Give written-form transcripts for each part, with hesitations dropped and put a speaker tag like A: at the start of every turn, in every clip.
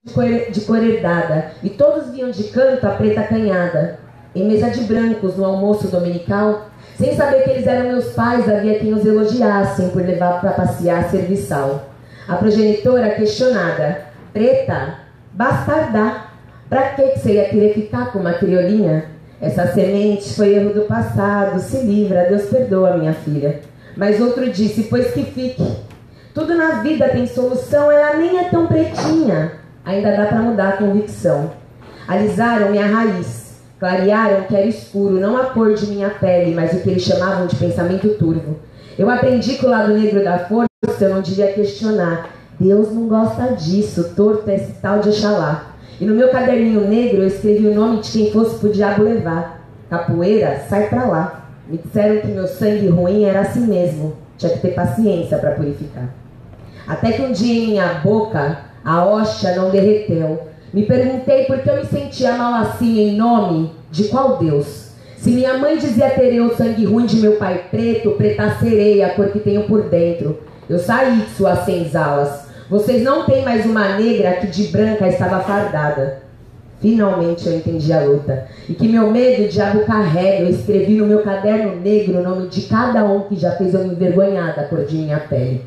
A: de cor herdada, e todos vinham de canto a preta acanhada. Em mesa de brancos, no almoço dominical, sem saber que eles eram meus pais, havia quem os elogiassem por levar para passear serviçal. A progenitora questionada: preta, bastardá, pra que você ia querer ficar com uma criolinha? Essa semente foi erro do passado, se livra, Deus perdoa, minha filha. Mas outro disse: pois que fique. Tudo na vida tem solução, ela nem é tão pretinha. Ainda dá para mudar a convicção. Alisaram minha raiz, clarearam que era escuro, não a cor de minha pele, mas o que eles chamavam de pensamento turvo. Eu aprendi que o lado negro da força eu não devia questionar. Deus não gosta disso, torto é esse tal de Oxalá. E no meu caderninho negro eu escrevi o nome de quem fosse pro diabo levar. Capoeira, sai pra lá. Me disseram que meu sangue ruim era assim mesmo. Tinha que ter paciência para purificar. Até que um dia em minha boca a hoxa não derreteu. Me perguntei por que eu me sentia mal assim, em nome de qual Deus? Se minha mãe dizia ter eu o sangue ruim de meu pai preto, preta sereia, a cor que tenho por dentro. Eu saí de suas senzalas. Vocês não têm mais uma negra que de branca estava fardada. Finalmente eu entendi a luta. E que meu medo o diabo carrega. Eu escrevi no meu caderno negro o nome de cada um que já fez eu me envergonhar da cor de minha pele.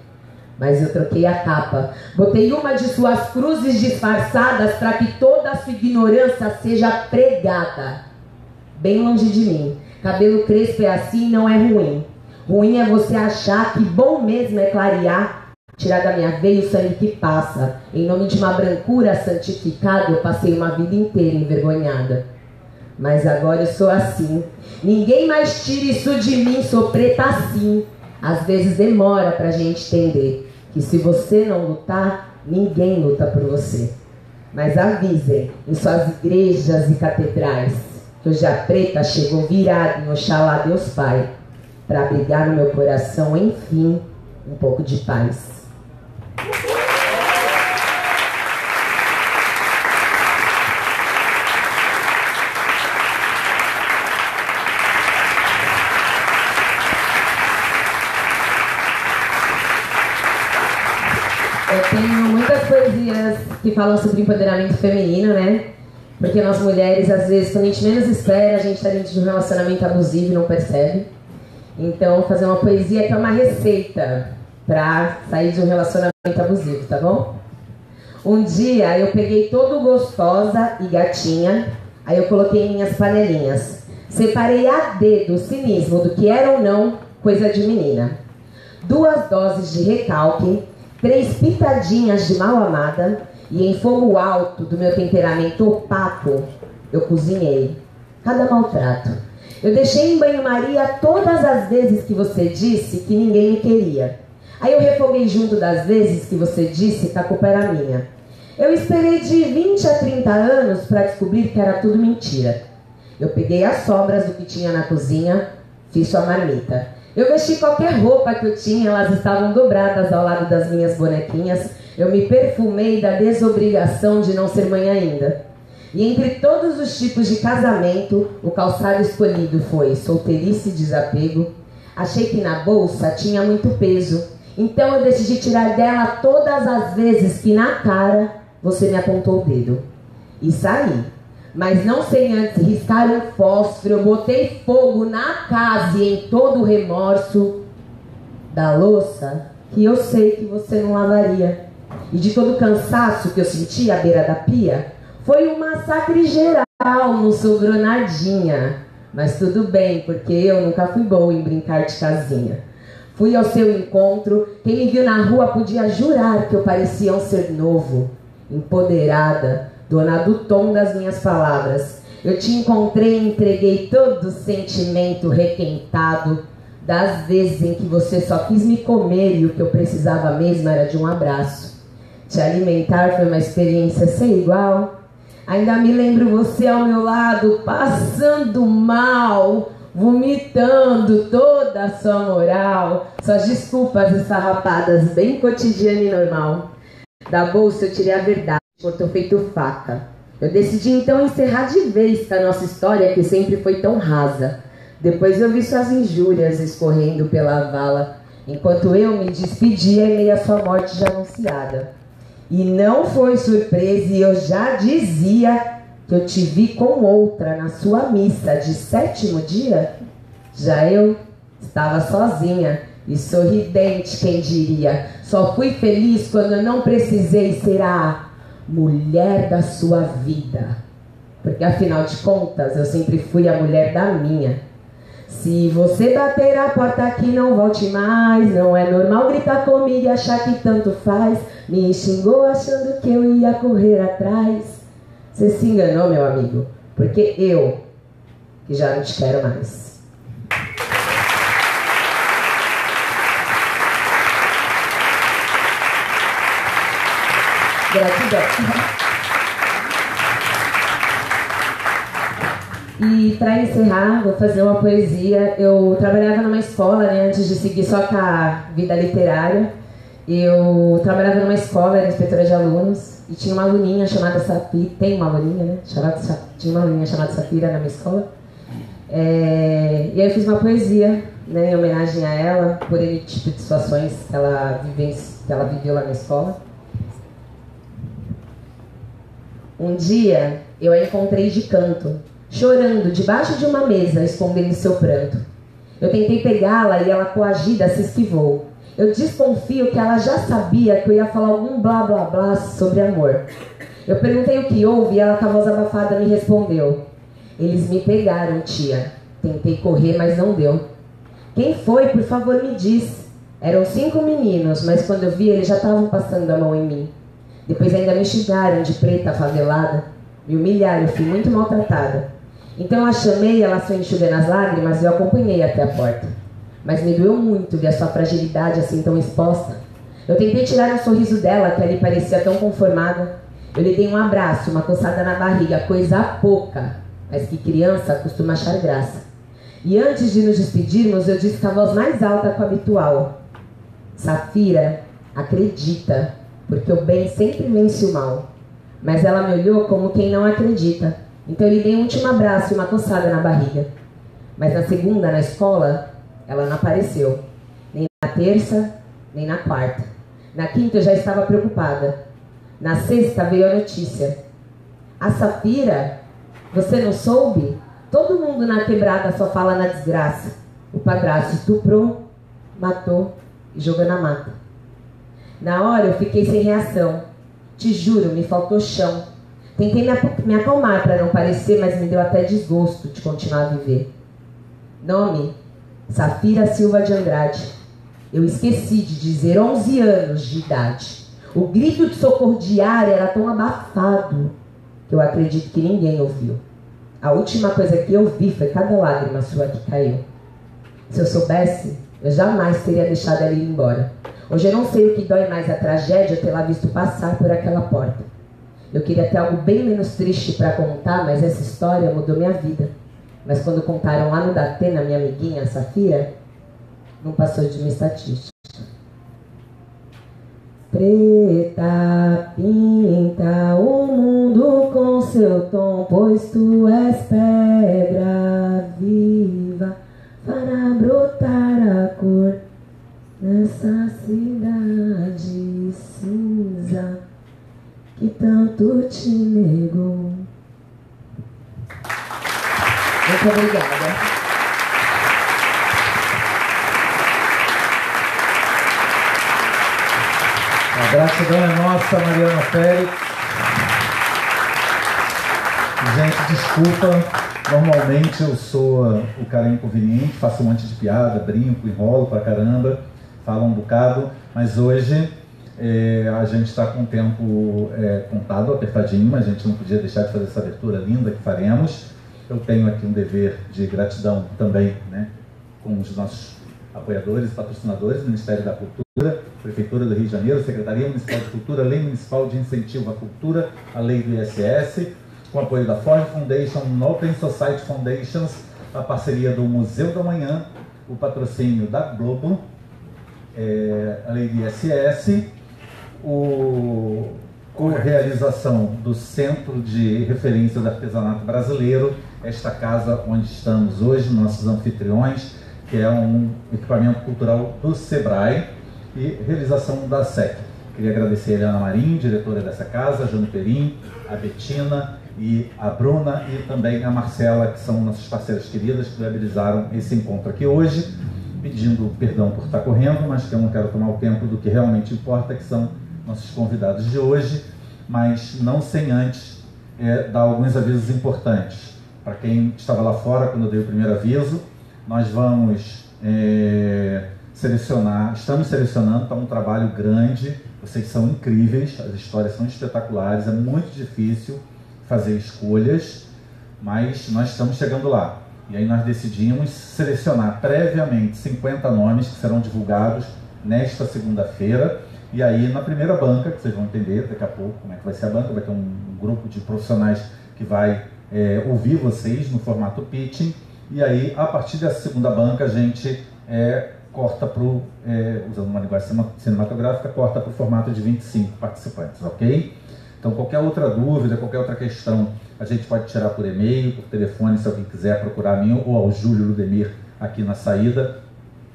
A: Mas eu troquei a capa. Botei uma de suas cruzes disfarçadas para que toda a sua ignorância seja pregada. Bem longe de mim. Cabelo crespo é assim, não é ruim. Ruim é você achar que bom mesmo é clarear, tirar da minha veia o sangue que passa. Em nome de uma brancura santificada, eu passei uma vida inteira envergonhada. Mas agora eu sou assim. Ninguém mais tira isso de mim, sou preta assim. Às vezes demora pra gente entender que se você não lutar, ninguém luta por você. Mas avisem em suas igrejas e catedrais que hoje a preta chegou virada em Oxalá Deus Pai, para abrigar no meu coração, enfim, um pouco de paz. Eu tenho muitas poesias que falam sobre empoderamento feminino, né? Porque nós mulheres, às vezes, quando a gente menos espera, a gente está dentro de um relacionamento abusivo e não percebe. Então, vou fazer uma poesia que é uma receita para sair de um relacionamento abusivo, tá bom? Um dia, eu peguei todo gostosa e gatinha, aí eu coloquei em minhas panelinhas. Separei a dedo o cinismo do que era ou não coisa de menina. 2 doses de recalque, 3 pitadinhas de mal amada, e em fogo alto do meu temperamento opaco, eu cozinhei cada maltrato. Eu deixei em banho-maria todas as vezes que você disse que ninguém me queria. Aí eu refoguei junto das vezes que você disse que a culpa era minha. Eu esperei de 20 a 30 anos para descobrir que era tudo mentira. Eu peguei as sobras do que tinha na cozinha, fiz sua marmita. Eu vesti qualquer roupa que eu tinha, elas estavam dobradas ao lado das minhas bonequinhas. Eu me perfumei da desobrigação de não ser mãe ainda. E entre todos os tipos de casamento, o calçado escolhido foi solteirice e desapego. Achei que na bolsa tinha muito peso, então eu decidi tirar dela todas as vezes que na cara você me apontou o dedo. E saí, mas não sem antes riscar um fósforo. Eu botei fogo na casa e em todo o remorso da louça que eu sei que você não lavaria. E de todo o cansaço que eu senti à beira da pia, foi um massacre geral, não sobrou nadinha. Mas tudo bem, porque eu nunca fui boa em brincar de casinha. Fui ao seu encontro, quem me viu na rua podia jurar que eu parecia um ser novo, empoderada, dona do tom das minhas palavras. Eu te encontrei e entreguei todo o sentimento requentado das vezes em que você só quis me comer e o que eu precisava mesmo era de um abraço. Te alimentar foi uma experiência sem igual. Ainda me lembro você ao meu lado, passando mal, vomitando toda a sua moral, suas desculpas esfarrapadas, bem cotidiano e normal. Da bolsa eu tirei a verdade, por ter feito faca. Eu decidi então encerrar de vez com a nossa história, que sempre foi tão rasa. Depois eu vi suas injúrias escorrendo pela vala, enquanto eu me despedia em meio à sua morte já anunciada. E não foi surpresa, e eu já dizia que eu te vi com outra na sua missa de 7º dia. Já eu estava sozinha e sorridente, quem diria. Só fui feliz quando eu não precisei ser a mulher da sua vida. Porque afinal de contas, eu sempre fui a mulher da minha. Se você bater a porta aqui, não volte mais. Não é normal gritar comigo e achar que tanto faz. Me xingou achando que eu ia correr atrás. Você se enganou, meu amigo, porque eu que já não te quero mais. Gratidão. E para encerrar, vou fazer uma poesia. Eu trabalhava numa escola, né, antes de seguir só com a vida literária. Eu trabalhava numa escola, era inspetora de alunos, e tinha uma aluninha chamada Safira. Tem uma aluninha, né? Tinha uma aluninha chamada Safira na minha escola. E aí eu fiz uma poesia, né, em homenagem a ela, por N tipo de situações que ela viveu lá na escola. Um dia eu a encontrei de canto, chorando debaixo de uma mesa, escondendo seu pranto. Eu tentei pegá-la e ela, coagida, se esquivou. Eu desconfio que ela já sabia que eu ia falar algum blá blá blá sobre amor. Eu perguntei o que houve e ela, com a voz abafada, me respondeu: eles me pegaram, tia. Tentei correr, mas não deu. Quem foi, por favor, me diz. Eram 5 meninos, mas quando eu vi, eles já estavam passando a mão em mim. Depois ainda me xingaram de preta favelada. Me humilharam, eu fui muito maltratada. Então eu a chamei, ela só enxugando as lágrimas, e eu acompanhei até a porta. Mas me doeu muito ver a sua fragilidade assim tão exposta. Eu tentei tirar um sorriso dela, que ali parecia tão conformada. Eu lhe dei um abraço, uma coçada na barriga, coisa pouca, mas que criança costuma achar graça. E antes de nos despedirmos, eu disse com a voz mais alta que o habitual: Safira, acredita, porque o bem sempre vence o mal. Mas ela me olhou como quem não acredita. Então eu lhe dei um último abraço e uma coçada na barriga. Mas na segunda, na escola, ela não apareceu. Nem na terça, nem na quarta. Na quinta eu já estava preocupada. Na sexta veio a notícia: a Safira, você não soube? Todo mundo na quebrada só fala na desgraça. O padrasto estuprou, matou e jogou na mata. Na hora eu fiquei sem reação. Te juro, me faltou chão. Tentei me acalmar para não parecer, mas me deu até desgosto de continuar a viver. Nome: Safira Silva de Andrade. Eu esqueci de dizer 11 anos de idade. O grito de socorro diário era tão abafado que eu acredito que ninguém ouviu. A última coisa que eu vi foi cada lágrima sua que caiu. Se eu soubesse, eu jamais teria deixado ela ir embora. Hoje eu não sei o que dói mais, a tragédia ou tê-la visto passar por aquela porta. Eu queria ter algo bem menos triste para contar, mas essa história mudou minha vida. Mas quando contaram lá no Datena, minha amiguinha, a Safira, não passou de uma estatística. Preta, pinta o mundo com seu tom, pois tu és pedra viva para brotar a cor nessa cidade cinza que tanto te negou. Muito obrigada.
B: A gratidão é nossa, Mariana Félix. Gente, desculpa, normalmente eu sou o cara inconveniente, faço um monte de piada, brinco, enrolo pra caramba, falo um bocado, mas hoje a gente está com o tempo contado, apertadinho, mas a gente não podia deixar de fazer essa abertura linda que faremos. Eu tenho aqui um dever de gratidão também, né, com os nossos apoiadores e patrocinadores do Ministério da Cultura, Prefeitura do Rio de Janeiro, Secretaria Municipal de Cultura, Lei Municipal de Incentivo à Cultura, a Lei do ISS, com apoio da Ford Foundation, Open Society Foundations, a parceria do Museu da Manhã, o patrocínio da Globo, a Lei do ISS, a realização do Centro de Referência do Artesanato Brasileiro, esta casa onde estamos hoje, nossos anfitriões, que é um equipamento cultural do SEBRAE, e realização da SEC. Queria agradecer a Eliana Marim, diretora dessa casa, a Jana Perim, a Betina e a Bruna e também a Marcela, que são nossas parceiras queridas que viabilizaram esse encontro aqui hoje, pedindo perdão por estar correndo, mas que eu não quero tomar o tempo do que realmente importa, que são nossos convidados de hoje, mas não sem antes dar alguns avisos importantes. Para quem estava lá fora, quando eu dei o primeiro aviso, nós vamos estamos selecionando, está um trabalho grande, vocês são incríveis, as histórias são espetaculares, é muito difícil fazer escolhas, mas nós estamos chegando lá. E aí nós decidimos selecionar previamente 50 nomes que serão divulgados nesta segunda-feira. E aí na primeira banca, que vocês vão entender daqui a pouco como é que vai ser a banca, vai ter um grupo de profissionais que vai ouvir vocês no formato pitching. E aí a partir dessa segunda banca a gente corta para o, usando uma linguagem cinematográfica, corta para o formato de 25 participantes, ok? Então qualquer outra dúvida, qualquer outra questão, a gente pode tirar por e-mail, por telefone, se alguém quiser procurar a mim ou ao Júlio Ludemir aqui na saída,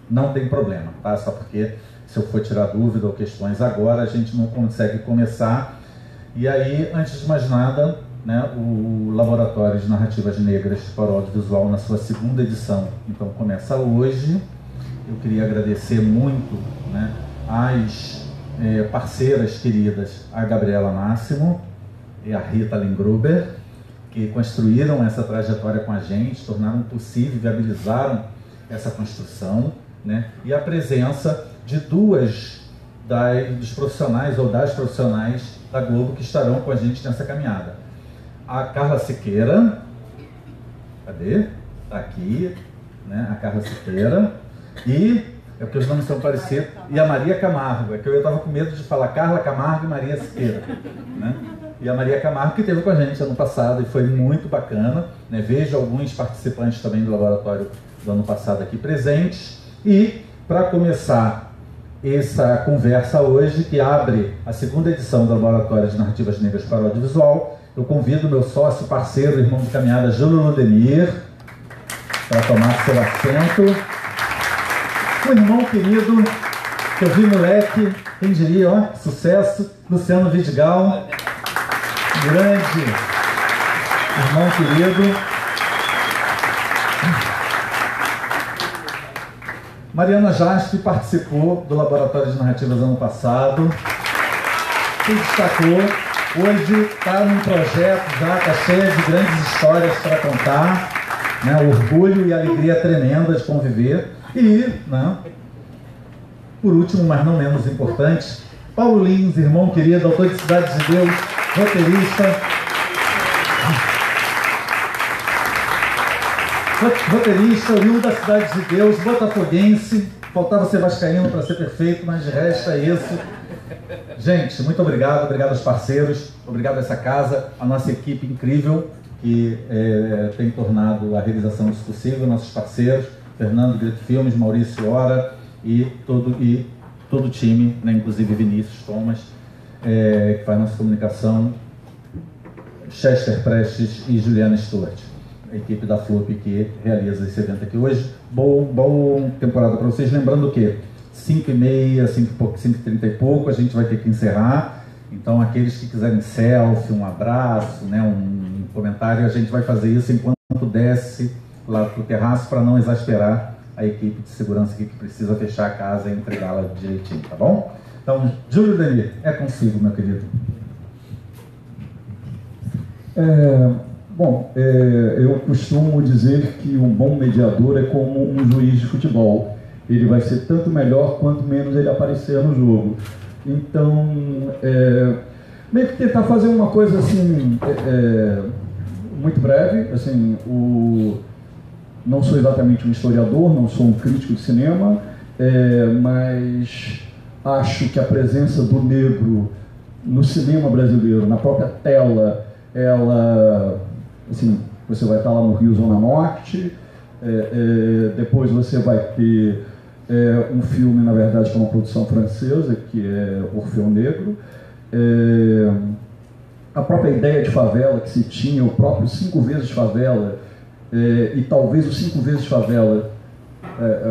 B: não tem problema, tá? Só porque se eu for tirar dúvida ou questões agora, a gente não consegue começar. E aí, antes de mais nada, né, o Laboratório de Narrativas Negras para o Audiovisual na sua segunda edição, então começa hoje. Eu queria agradecer muito, né, às parceiras queridas, a Gabriela Máximo e a Rita Lengruber, que construíram essa trajetória com a gente, tornaram possível, viabilizaram essa construção, né? E a presença de duas dos profissionais ou das profissionais da Globo que estarão com a gente nessa caminhada. A Carla Siqueira, cadê? Está aqui, né? A Carla Siqueira, e é porque os nomes são parecidos, e a Maria Camargo, é que eu estava com medo de falar Carla Camargo e Maria Siqueira, né? E a Maria Camargo, que esteve com a gente ano passado e foi muito bacana, né? Vejo alguns participantes também do laboratório do ano passado aqui presentes. E para começar essa conversa hoje, que abre a segunda edição do Laboratório de Narrativas Negras para o Audiovisual, eu convido meu sócio, parceiro, irmão de caminhada, Júlio Ludemir, para tomar seu assento. Um irmão querido, que eu vi moleque, quem diria, ó, sucesso, Luciano Vidigal, grande irmão querido. Mariana Jaspe participou do Laboratório de Narrativas ano passado, se destacou, hoje está num projeto já, está cheio de grandes histórias para contar, né? Orgulho e alegria tremenda de conviver. E, né, por último, mas não menos importante, Paulo Lins, irmão querido, autor de Cidade de Deus, roteirista, oriundo da Cidade de Deus, botafoguense, faltava ser vascaíno para ser perfeito, mas de resto é isso. Gente, muito obrigado, obrigado aos parceiros, obrigado a essa casa, a nossa equipe incrível que tem tornado a realização disso possível, nossos parceiros, Fernando Grito Filmes, Maurício Ora e todo o time, né, inclusive Vinícius Thomas, que faz nossa comunicação, Chester Prestes e Juliana Stuart, a equipe da FLUP que realiza esse evento aqui hoje. Boa temporada para vocês, lembrando que 5h30, 5h30 e pouco, a gente vai ter que encerrar, então aqueles que quiserem selfie, um abraço, né, um comentário, a gente vai fazer isso enquanto desce lá para o terraço, para não exasperar a equipe de segurança aqui que precisa fechar a casa e entregá-la direitinho, tá bom? Então, Júlio Ludemir, é consigo, meu querido.
C: Eu costumo dizer que um bom mediador é como um juiz de futebol. Ele vai ser tanto melhor quanto menos ele aparecer no jogo. Então, meio que tentar fazer uma coisa assim, muito breve. Assim, não sou exatamente um historiador, não sou um crítico de cinema, mas acho que a presença do negro no cinema brasileiro, na própria tela, ela, assim, você vai estar lá no Rio Zona Norte, depois você vai ter um filme, na verdade, que é uma produção francesa, que é Orfeu Negro, a própria ideia de favela que se tinha, o próprio 5 vezes favela, e talvez o 5 vezes favela,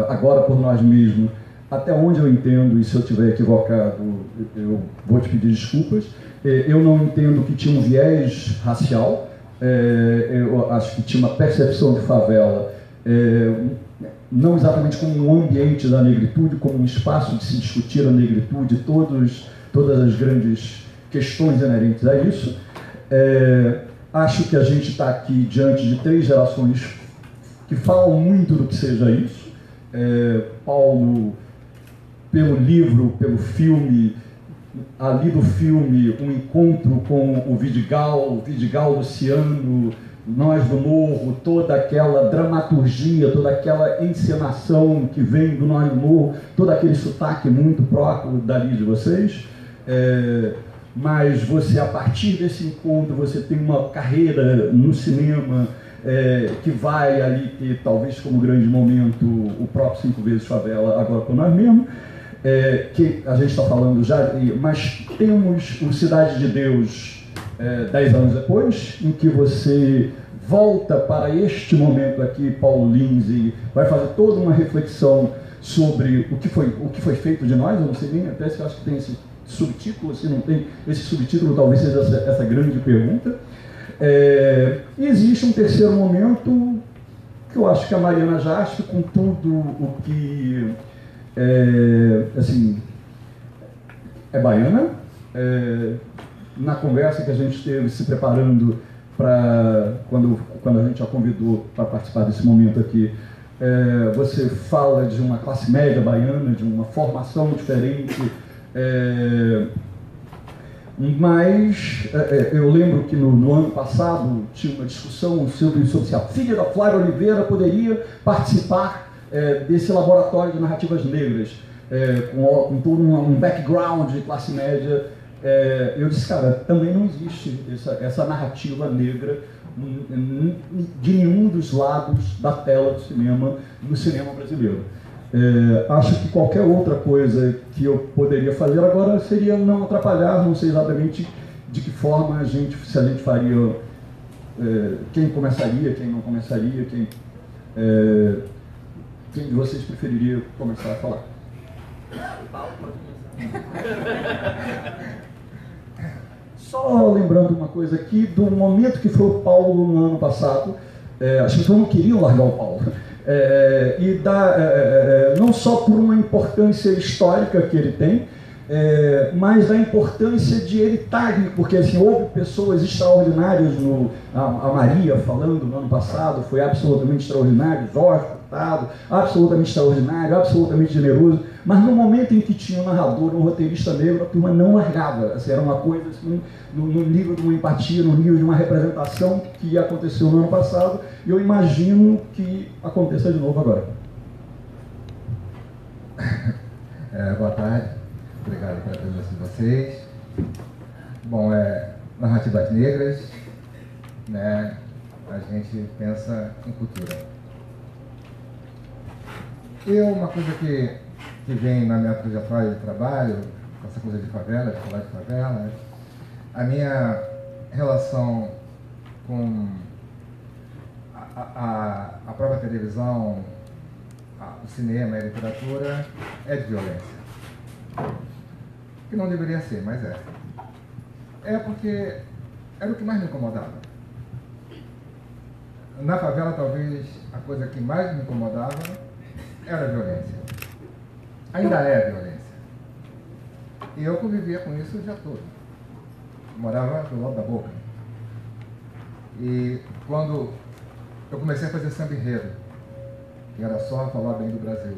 C: agora por nós mesmos, até onde eu entendo, e se eu estiver equivocado, eu vou te pedir desculpas, eu não entendo que tinha um viés racial, eu acho que tinha uma percepção de favela, não exatamente como um ambiente da negritude, como um espaço de se discutir a negritude, todas as grandes questões inerentes a isso. Acho que a gente está aqui diante de 3 gerações que falam muito do que seja isso. Paulo, pelo livro, pelo filme, ali do filme, um encontro com o Vidigal Luciano, Nós do Morro, toda aquela dramaturgia, toda aquela encenação que vem do Nós do Morro, todo aquele sotaque muito próprio dali de vocês. Mas você, a partir desse encontro, você tem uma carreira no cinema que vai ali ter, talvez como grande momento, o próprio 5 vezes Favela, agora por nós mesmos, que a gente está falando já, mas temos o Cidade de Deus 10 anos depois, em que você volta para este momento aqui, Paulo Lins, e vai fazer toda uma reflexão sobre o que foi feito de nós. Eu não sei nem até se eu acho que tem esse subtítulo, se não tem esse subtítulo, talvez seja essa grande pergunta. E existe um terceiro momento que eu acho que a Mariana Jaspe, com tudo o que assim, é baiana, na conversa que a gente teve se preparando para quando a gente a convidou para participar desse momento aqui, você fala de uma classe média baiana, de uma formação diferente. Mas eu lembro que no ano passado tinha uma discussão sobre se a filha da Flávia Oliveira poderia participar desse laboratório de narrativas negras, com todo um background de classe média. Eu disse, cara, também não existe essa narrativa negra de nenhum dos lados da tela do cinema, no cinema brasileiro. Acho que qualquer outra coisa que eu poderia fazer agora seria não atrapalhar, não sei exatamente de que forma se a gente faria, quem começaria, quem não começaria, quem de vocês preferiria começar a falar? Só lembrando uma coisa aqui, do momento que foi o Paulo no ano passado, as pessoas não queriam largar o Paulo. Não só por uma importância histórica que ele tem, mas da importância de ele estar, porque assim, houve pessoas extraordinárias, a Maria falando no ano passado, foi absolutamente extraordinário, Jorge Furtado, absolutamente extraordinário, absolutamente generoso, mas no momento em que tinha um narrador, um roteirista negro, a turma não largava, assim, era uma coisa assim, no nível de uma empatia, no nível de uma representação que aconteceu no ano passado, e eu imagino que aconteça de novo agora.
D: Boa tarde, obrigado pela presença de vocês. Bom, narrativas negras, né? A gente pensa em cultura. Uma coisa que vem na minha trajetória de trabalho, essa coisa de favela, de falar de favela, a minha relação com a própria televisão, o cinema e a literatura é de violência. Que não deveria ser, mas porque era o que mais me incomodava. Na favela, talvez, a coisa que mais me incomodava era a violência. Ainda é a violência. E eu convivia com isso o dia todo. Morava do lado da boca. E quando eu comecei a fazer samba enredo, que era só falar bem do Brasil.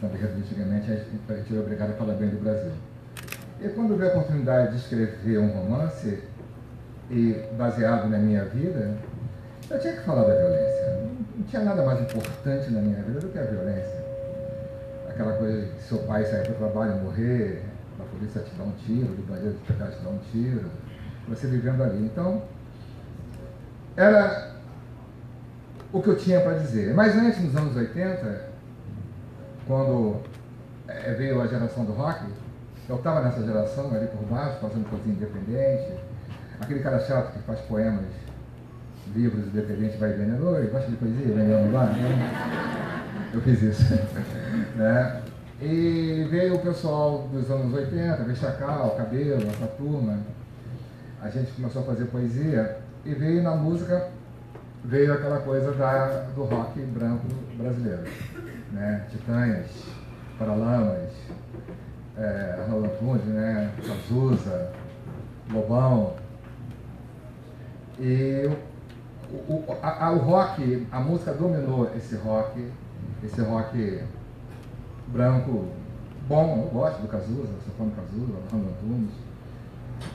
D: Samba enredo, antigamente, a gente era obrigado a falar bem do Brasil. E quando veio a oportunidade de escrever um romance, e baseado na minha vida, eu tinha que falar da violência. Não tinha nada mais importante na minha vida do que a violência. Aquela coisa de seu pai sair para o trabalho e morrer, a polícia te dar um tiro, do banheiro te pegar e te dar um tiro, você vivendo ali. Então, era o que eu tinha para dizer. Mas antes, nos anos 80, quando veio a geração do rock, eu estava nessa geração ali por baixo, fazendo coisinha independente, aquele cara chato que faz poemas, livros independentes, vai vendendo, oi, gosta de poesia, vendendo lá? Eu fiz isso. Né? E veio o pessoal dos anos 80, veio Chacal, Cabelo, essa turma. A gente começou a fazer poesia e veio na música, veio aquela coisa do rock branco brasileiro, né? Titãs, Paralamas, Arnaldo Antunes, né? Cazuza, Lobão. E o rock, a música dominou esse rock branco bom. Eu gosto do Cazuza, sou fã do Cazuza, do Arnaldo Antunes.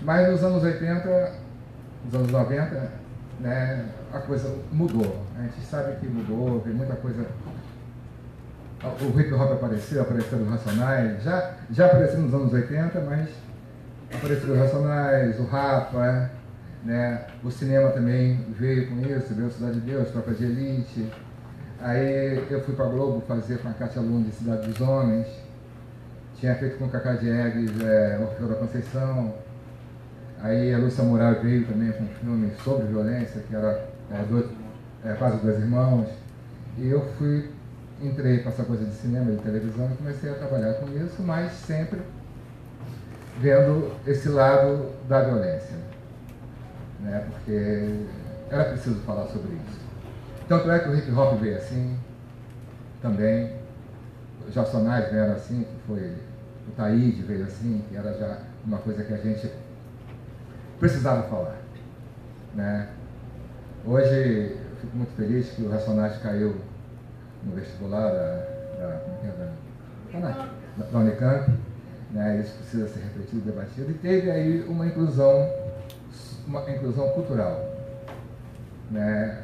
D: Mas nos anos 80, nos anos 90, né, a coisa mudou. A gente sabe que mudou, veio muita coisa. O hip hop apareceu os Racionais, já apareceu nos anos 80, mas apareceram os Racionais, o Rapa, né? O cinema também veio com isso, veio Cidade de Deus, Tropa de Elite. Aí eu fui para a Globo fazer com a Cátia Lund Cidade dos Homens, tinha feito com o Cacá Diegues, Orfeu da Conceição. Aí a Lúcia Moura veio também com um filme sobre violência, que era Quase Dois Irmãos. E eu entrei para essa coisa de cinema, de televisão, e comecei a trabalhar com isso, mas sempre vendo esse lado da violência, né? Porque era preciso falar sobre isso. Tanto é que o hip hop veio assim, também. Os Racionais vieram assim, que foi o Taíde veio assim, que era já uma coisa que a gente precisava falar, né? Hoje eu fico muito feliz que o Racionais caiu no vestibular da Unicamp, né? Isso precisa ser refletido, debatido, e teve aí uma inclusão cultural, né?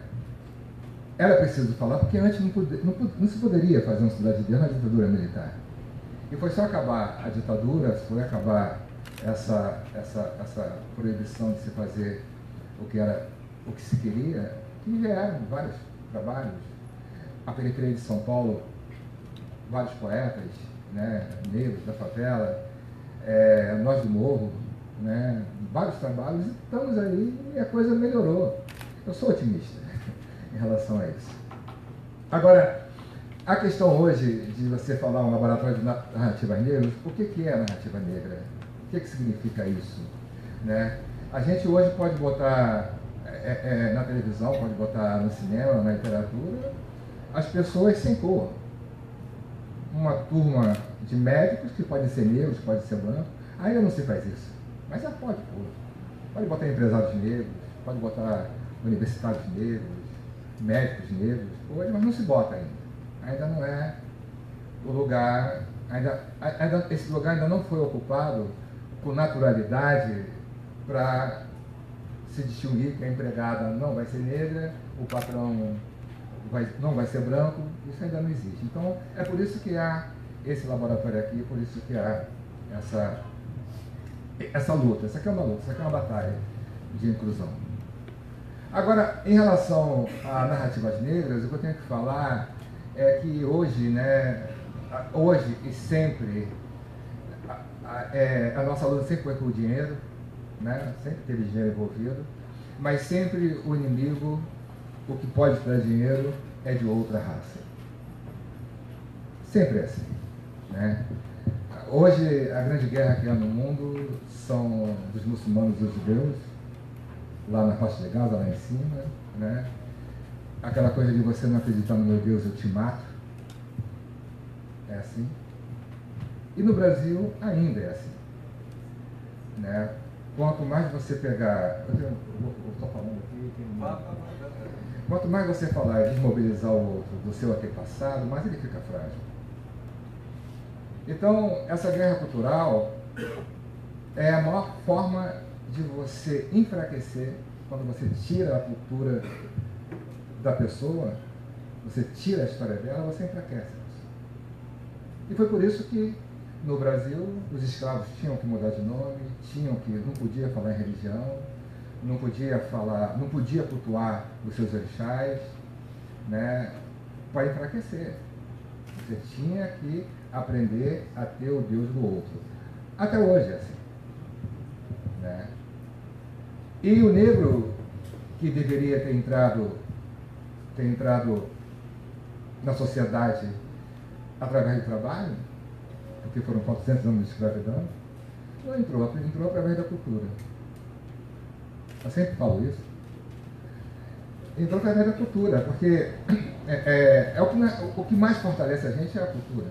D: Era preciso falar, porque antes não se poderia fazer um Cidade de Deus na ditadura militar. E foi só acabar a ditadura, foi acabar essa proibição de se fazer o que se queria, que vieram vários trabalhos. A periferia de São Paulo, vários poetas, né, negros da favela, nós do Morro, né, vários trabalhos, e estamos aí e a coisa melhorou. Eu sou otimista em relação a isso. Agora, a questão hoje de você falar um laboratório de narrativas negras, o que é narrativa negra? O que significa isso? Né? A gente hoje pode botar na televisão, pode botar no cinema, na literatura, as pessoas sem cor. Uma turma de médicos que podem ser negros, podem ser brancos, ainda não se faz isso, mas já pode pôr. Pode botar empresários negros, pode botar universitários negros, médicos negros, hoje, mas não se bota ainda. Ainda não é o lugar, esse lugar ainda não foi ocupado com naturalidade para se distinguir que a empregada não vai ser negra, o patrão não vai ser branco, isso ainda não existe. Então, é por isso que há esse laboratório aqui, por isso que há essa luta. Essa aqui é uma luta, essa aqui é uma batalha de inclusão. Agora, em relação a narrativas negras, o que eu tenho que falar é que hoje, né, hoje e sempre, a nossa luta sempre foi por dinheiro, né, sempre teve dinheiro envolvido, mas sempre o inimigo, o que pode dar dinheiro, é de outra raça. Sempre é assim, né? Hoje, a grande guerra que há no mundo são dos muçulmanos e dos judeus, lá na faixa de Gaza, lá em cima, né? Aquela coisa de você não acreditar no meu Deus, eu te mato. É assim. E no Brasil ainda é assim, né? Quanto mais você pegar... Eu estou falando aqui... Quanto mais você falar e desmobilizar o outro do seu antepassado, mais ele fica frágil. Então, essa guerra cultural é a maior forma de você enfraquecer, quando você tira a cultura da pessoa, você tira a história dela, você enfraquece. E foi por isso que, no Brasil, os escravos tinham que mudar de nome, não podia falar em religião, não podia cultuar os seus orixás, né, para enfraquecer. Você tinha que aprender a ter o Deus do outro. Até hoje é assim, né? E o negro, que deveria ter entrado na sociedade através do trabalho, porque foram 400 anos de escravidão, não entrou através da cultura. Eu sempre falo isso. Entrou através da cultura, porque o que mais fortalece a gente é a cultura.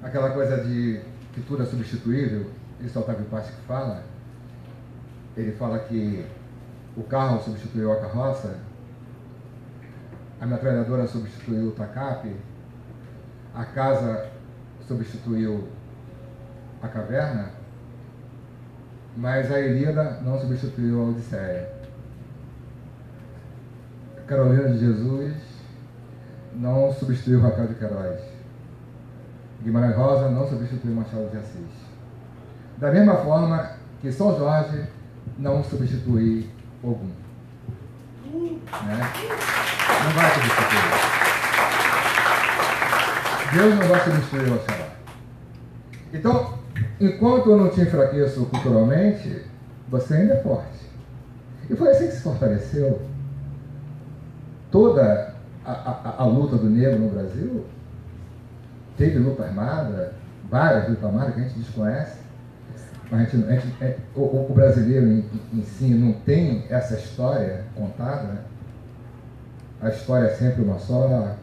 D: Aquela coisa de que tudo é substituível, isso é o Otávio Paz que fala. Ele fala que o carro substituiu a carroça, a metralhadora substituiu o tacape, a casa substituiu a caverna, mas a Ilíada não substituiu a Odisseia. Carolina de Jesus não substituiu Raquel de Queiroz. Guimarães Rosa não substituiu Machado de Assis. Da mesma forma que São Jorge não substitui Ogum. Né? Não vai substituir. Deus não vai substituir Oxalá. Então, enquanto eu não te enfraqueço culturalmente, você ainda é forte. E foi assim que se fortaleceu toda a luta do negro no Brasil. Teve luta armada, várias lutas armadas que a gente desconhece. O brasileiro em si não tem essa história contada. Né? A história é sempre uma só,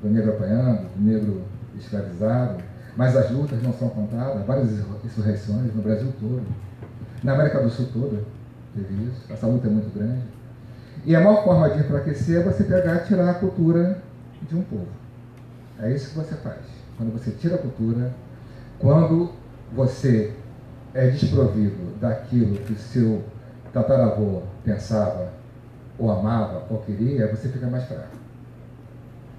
D: do negro apanhando, do negro escravizado, mas as lutas não são contadas. Várias insurreições no Brasil todo, na América do Sul toda teve isso. Essa luta é muito grande. E a maior forma de enfraquecer é você pegar e tirar a cultura de um povo. É isso que você faz. Quando você tira a cultura, quando você é desprovido daquilo que o seu tataravô pensava, ou amava, ou queria, você fica mais fraco.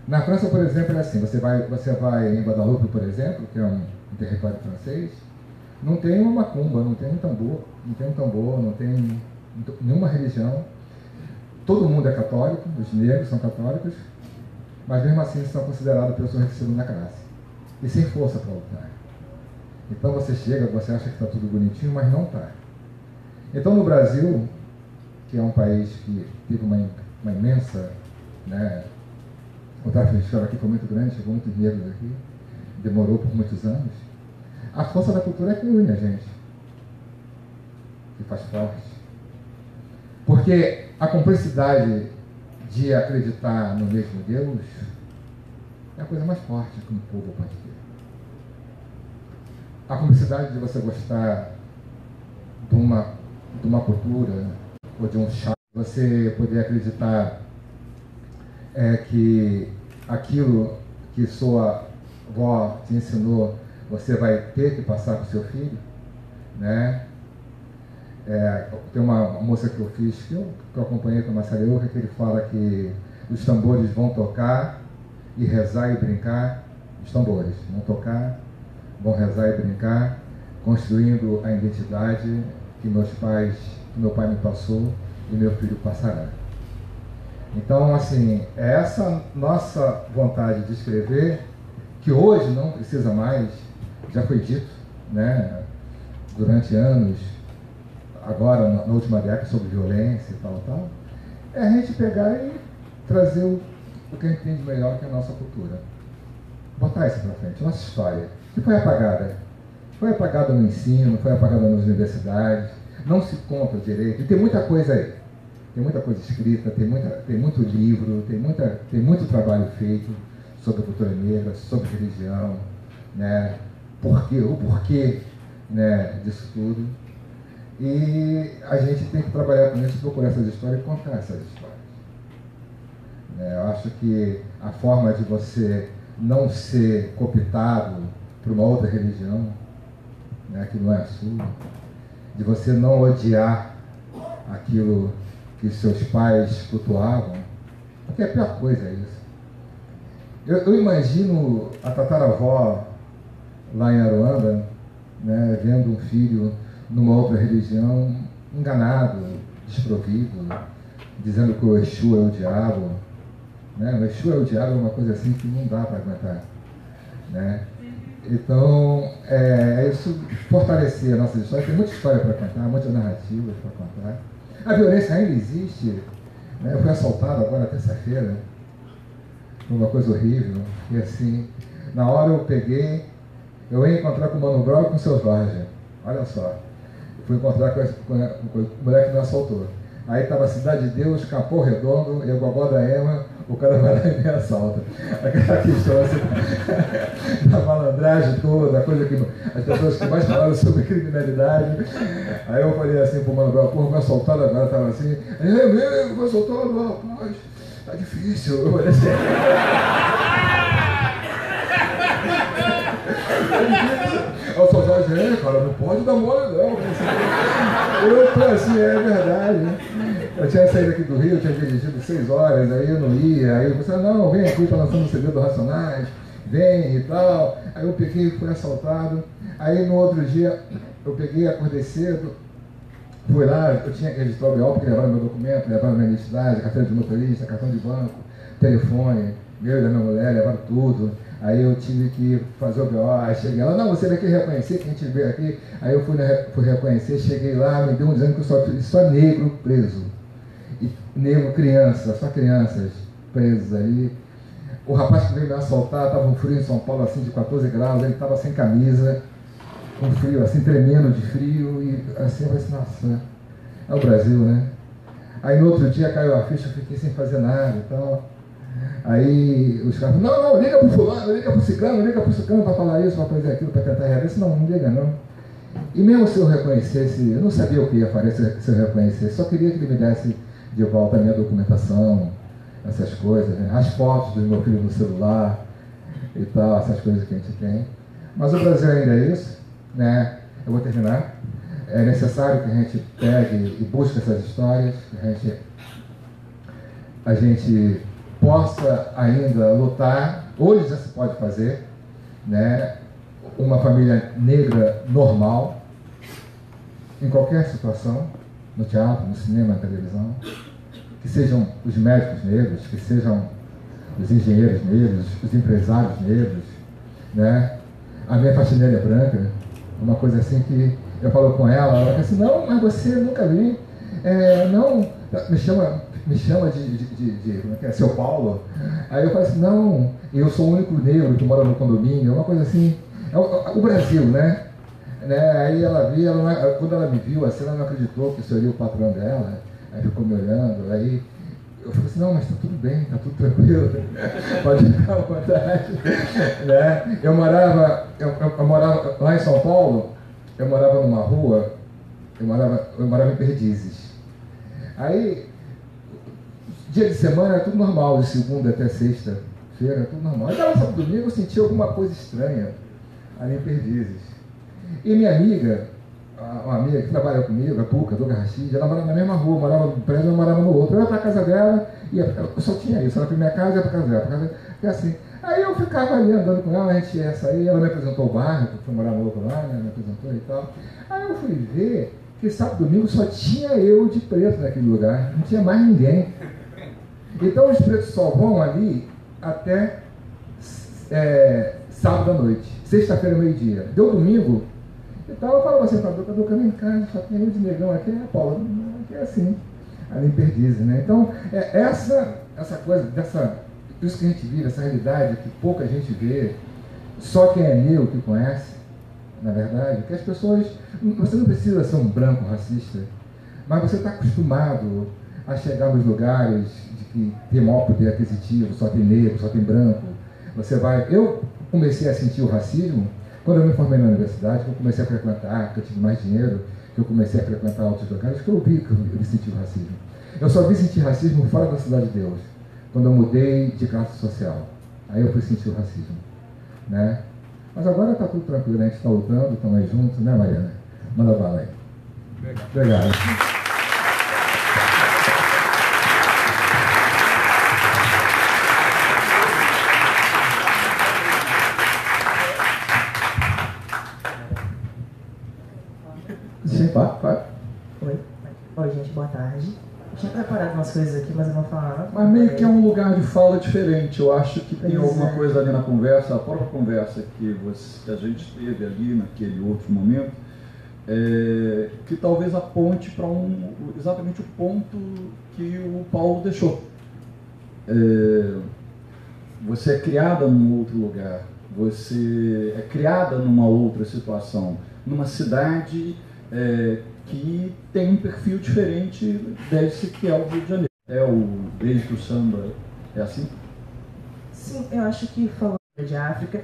D: Na França, por exemplo, é assim, você vai em Guadalupe, por exemplo, que é um território francês, não tem uma macumba, não tem um tambor, não tem nenhuma religião. Todo mundo é católico, os negros são católicos, mas mesmo assim são considerados pessoas de segunda classe. E sem força para lutar. Então você chega, você acha que está tudo bonitinho, mas não está. Então no Brasil, que é um país que teve uma imensa, né, o tráfico de escravos aqui foi muito grande, chegou muitos negros aqui, demorou por muitos anos. A força da cultura é que une a gente, que faz forte. Porque a complexidade de acreditar no mesmo Deus é a coisa mais forte que um povo pode ter. A complexidade de você gostar de uma cultura ou de um chá, você poder acreditar que aquilo que sua avó te ensinou, você vai ter que passar para o seu filho, né? Tem uma moça que eu fiz, que eu acompanhei com a Massariuca, que ele fala que os tambores vão tocar e rezar e brincar. Os tambores vão tocar, vão rezar e brincar, construindo a identidade que meu pai me passou e meu filho passará. Então, assim, é essa nossa vontade de escrever, que hoje não precisa mais, já foi dito, né, durante anos, agora na última década, sobre violência e tal, é a gente pegar e trazer o que a gente tem de melhor, que é a nossa cultura. Botar isso para frente, nossa história, que foi apagada. Foi apagada no ensino, foi apagada nas universidades, não se conta direito, e tem muita coisa aí. Tem muita coisa escrita, tem muito livro, tem muito trabalho feito sobre a cultura negra, sobre religião, né? O porquê, né, disso tudo. E a gente tem que trabalhar com isso, procurar essas histórias e contar essas histórias. Eu acho que a forma de você não ser cooptado por uma outra religião, né, que não é a sua, de você não odiar aquilo que seus pais cultuavam, porque a pior coisa é isso. Eu imagino a tataravó lá em Aruanda, né, vendo um filho numa outra religião, enganado, desprovido, dizendo que o Exu é o diabo. Né? O Exu é o diabo é uma coisa assim que não dá para aguentar. Né? Então, isso fortalecer a nossa história. Tem muita história para contar, muitas narrativas para contar. A violência ainda existe. Né? Eu fui assaltado agora terça-feira. Foi uma coisa horrível. E assim, na hora eu peguei Eu ia encontrar com o Mano Brown e com o seu Jorge. Olha só. Fui encontrar com o moleque que me assaltou. Aí estava a Cidade de Deus, Capão Redondo, e o Gogó da Ema, o cara vai lá e me assalta. Aquela questão assim, da malandragem toda, a coisa que as pessoas que mais falaram sobre criminalidade. Aí eu falei assim pro Mano Brown, porra, me assaltaram agora, estava assim, é mesmo, me assaltaram, rapaz, tá difícil. Eu falei assim, eu sou Jorge, cara, não pode dar mole não. Eu falei assim, é verdade. Eu tinha saído aqui do Rio, eu tinha dirigido 6 horas, aí eu não ia, aí eu pensei, não, vem aqui, tá lançando o CD do Racionais, vem e tal. Aí eu peguei, fui assaltado. Aí no outro dia, eu peguei, acordei cedo, fui lá, eu tinha que registrar o BO, porque levaram meu documento, levaram minha identidade, carteira de motorista, cartão de banco, telefone, meu e da minha mulher, levaram tudo. Aí eu tive que fazer o BO, aí cheguei lá, não, você vai aqui reconhecer que a gente veio aqui. Aí eu fui reconhecer, cheguei lá, me deu um dizendo que eu só negro preso. E negro criança, só crianças presas aí. O rapaz que veio me assaltar, estava um frio em São Paulo, assim, de 14 graus, ele estava sem camisa, com frio, assim, tremendo de frio, e assim, eu falei assim, nossa, é o Brasil, né? Aí no outro dia caiu a ficha, eu fiquei sem fazer nada e tal. Aí os caras falaram, não, liga pro fulano, liga pro ciclano para falar isso, para fazer aquilo, para tentar reagir. Eu disse, não liga não. E mesmo se eu reconhecesse, eu não sabia o que ia fazer se eu reconhecesse, só queria que ele me desse de volta a minha documentação, essas coisas, né? As fotos do meu filho no celular e tal, essas coisas que a gente tem. Mas o Brasil ainda é isso, né? Eu vou terminar. É necessário que a gente pegue e busque essas histórias, que a gente possa ainda lutar. Hoje já se pode fazer, né? Uma família negra normal, em qualquer situação, no teatro, no cinema, na televisão, que sejam os médicos negros, que sejam os engenheiros negros, os empresários negros, né? A minha faxineira é branca, uma coisa assim que eu falo com ela fala assim, não, mas você nunca vi, não, me chama de como é que é, seu Paulo. Aí eu falo assim, não, eu sou o único negro que mora no condomínio, uma coisa assim, é o Brasil, né? Aí ela viu, quando ela me viu assim, ela não acreditou que eu seria o patrão dela, aí ficou me olhando, aí eu falei assim, não, mas tá tudo bem, tá tudo tranquilo, pode ficar à vontade. Né? Eu morava lá em São Paulo, eu morava numa rua, eu morava em Perdizes. Aí, dia de semana era tudo normal, de segunda até sexta-feira, tudo normal. Aí ela sábado domingo eu senti alguma coisa estranha ali em Perdizes. E minha amiga, uma amiga que trabalha comigo, a Puca, Doga Rachid, ela morava na mesma rua, morava no prédio, eu morava no outro. Eu ia pra casa dela, eu só tinha isso, ela ia pra minha casa e ia pra casa dela. E assim. Aí eu ficava ali andando com ela, a gente ia sair, ela me apresentou o bairro, que eu fui morar no outro lá, né, me apresentou e tal. Aí eu fui ver que sábado e domingo só tinha eu de preto naquele lugar, não tinha mais ninguém. Então os pretos só vão ali até sábado à noite, sexta-feira, meio-dia. Deu domingo, então eu falava assim pra Duca, vem cá, só tem eu de negão aqui, né, Paula? Aqui é assim, ali em Perdizes, né? Então, essa coisa, isso que a gente vive, essa realidade que pouca gente vê, só quem é negro que conhece, na verdade, que as pessoas, você não precisa ser um branco racista, mas você está acostumado a chegar nos lugares de que tem maior poder aquisitivo, só tem negro, só tem branco. Eu comecei a sentir o racismo quando eu me formei na universidade, que eu comecei a frequentar, que eu tive mais dinheiro, que eu comecei a frequentar outros lugares, que eu vi sentir o racismo. Eu só vi sentir racismo fora da Cidade de Deus, quando eu mudei de classe social. Aí eu fui sentir o racismo, né? Mas agora está tudo tranquilo, a gente está lutando, estamos aí juntos, né, Mariana? Manda bala aí. Obrigado. Sim, vai.
E: Oi, gente, boa tarde. Eu tinha preparado umas coisas aqui, mas eu não vou falar nada.
C: Mas meio que é um lugar de fala diferente. Eu acho que tem alguma coisa ali na conversa, a própria conversa que a gente teve ali naquele outro momento, que talvez aponte para exatamente o ponto que o Paulo deixou. Você é criada num outro lugar. Você é criada numa outra situação, numa cidade que tem um perfil diferente desse que é o Rio de Janeiro. Desde o samba é assim?
E: Sim, eu acho que falando de África,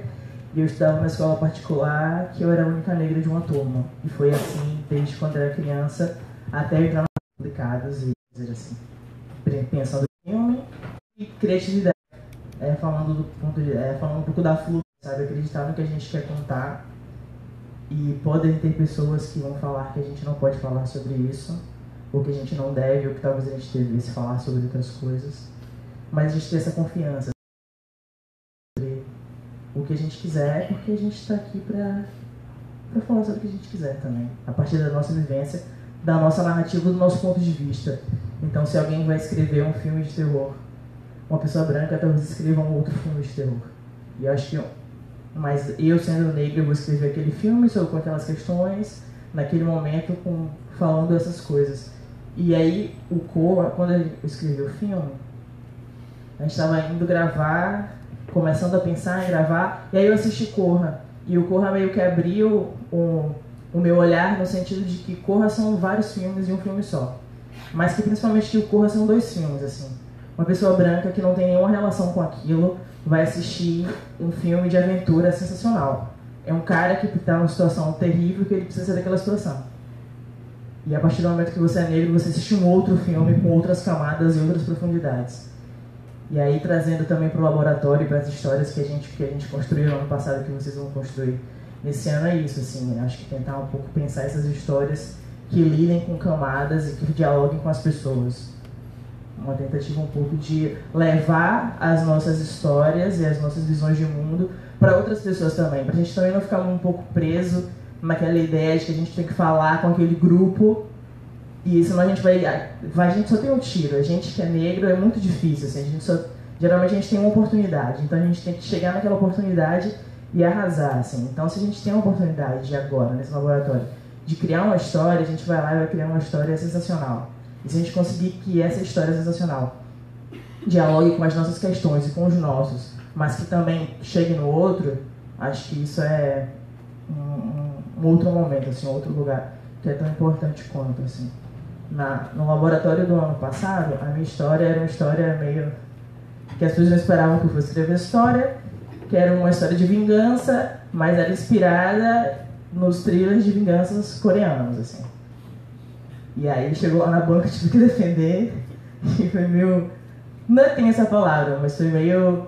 E: eu estudava numa escola particular que eu era a única negra de uma turma. E foi assim desde quando eu era criança até eu entrar nas publicadas e dizer assim, pensando em filme e criatividade. Falando um pouco da fluxo, sabe? Acreditar no que a gente quer contar. E podem ter pessoas que vão falar que a gente não pode falar sobre isso, ou que a gente não deve, ou que talvez a gente devesse falar sobre outras coisas. Mas a gente ter essa confiança sobre o que a gente quiser, porque a gente está aqui para falar sobre o que a gente quiser também, a partir da nossa vivência, da nossa narrativa, do nosso ponto de vista. Então, se alguém vai escrever um filme de terror, uma pessoa branca talvez escreva um outro filme de terror. E eu acho que mas eu, sendo negra, eu vou escrever aquele filme com aquelas questões, naquele momento, falando essas coisas. E aí, o Corra, quando eu escrevi o filme, a gente estava indo gravar, começando a pensar em gravar, e aí eu assisti Corra. E o Corra meio que abriu o meu olhar no sentido de que Corra são vários filmes e um filme só. Mas que principalmente que o Corra são 2 filmes, assim. Uma pessoa branca que não tem nenhuma relação com aquilo vai assistir um filme de aventura sensacional. É um cara que está numa situação terrível que ele precisa sair daquela situação. E a partir do momento que você é negro, você assiste um outro filme com outras camadas e outras profundidades. E aí trazendo também para o laboratório, para as histórias que a gente construiu no ano passado, que vocês vão construir nesse ano, é isso, assim. Acho que tentar um pouco pensar essas histórias que lidem com camadas e que dialoguem com as pessoas. Uma tentativa um pouco de levar as nossas histórias e as nossas visões de mundo para outras pessoas também, para a gente também não ficar um pouco preso naquela ideia de que a gente tem que falar com aquele grupo e senão a gente só tem um tiro. A gente que é negro é muito difícil, assim, geralmente a gente tem uma oportunidade, então a gente tem que chegar naquela oportunidade e arrasar, assim. Então, se a gente tem uma oportunidade de agora, nesse laboratório, de criar uma história, a gente vai lá e vai criar uma história sensacional. E se a gente conseguir que essa história sensacional dialogue com as nossas questões e com os nossos, mas que também chegue no outro, acho que isso é um outro momento, assim, um outro lugar que é tão importante quanto, assim. No laboratório do ano passado, a minha história era uma história meio que as pessoas não esperavam que eu fosse escrever a história, que era uma história de vingança, mas era inspirada nos thrillers de vinganças coreanos, assim. E aí chegou lá na banca, tive que defender, e foi meio... Não tem essa palavra, mas foi meio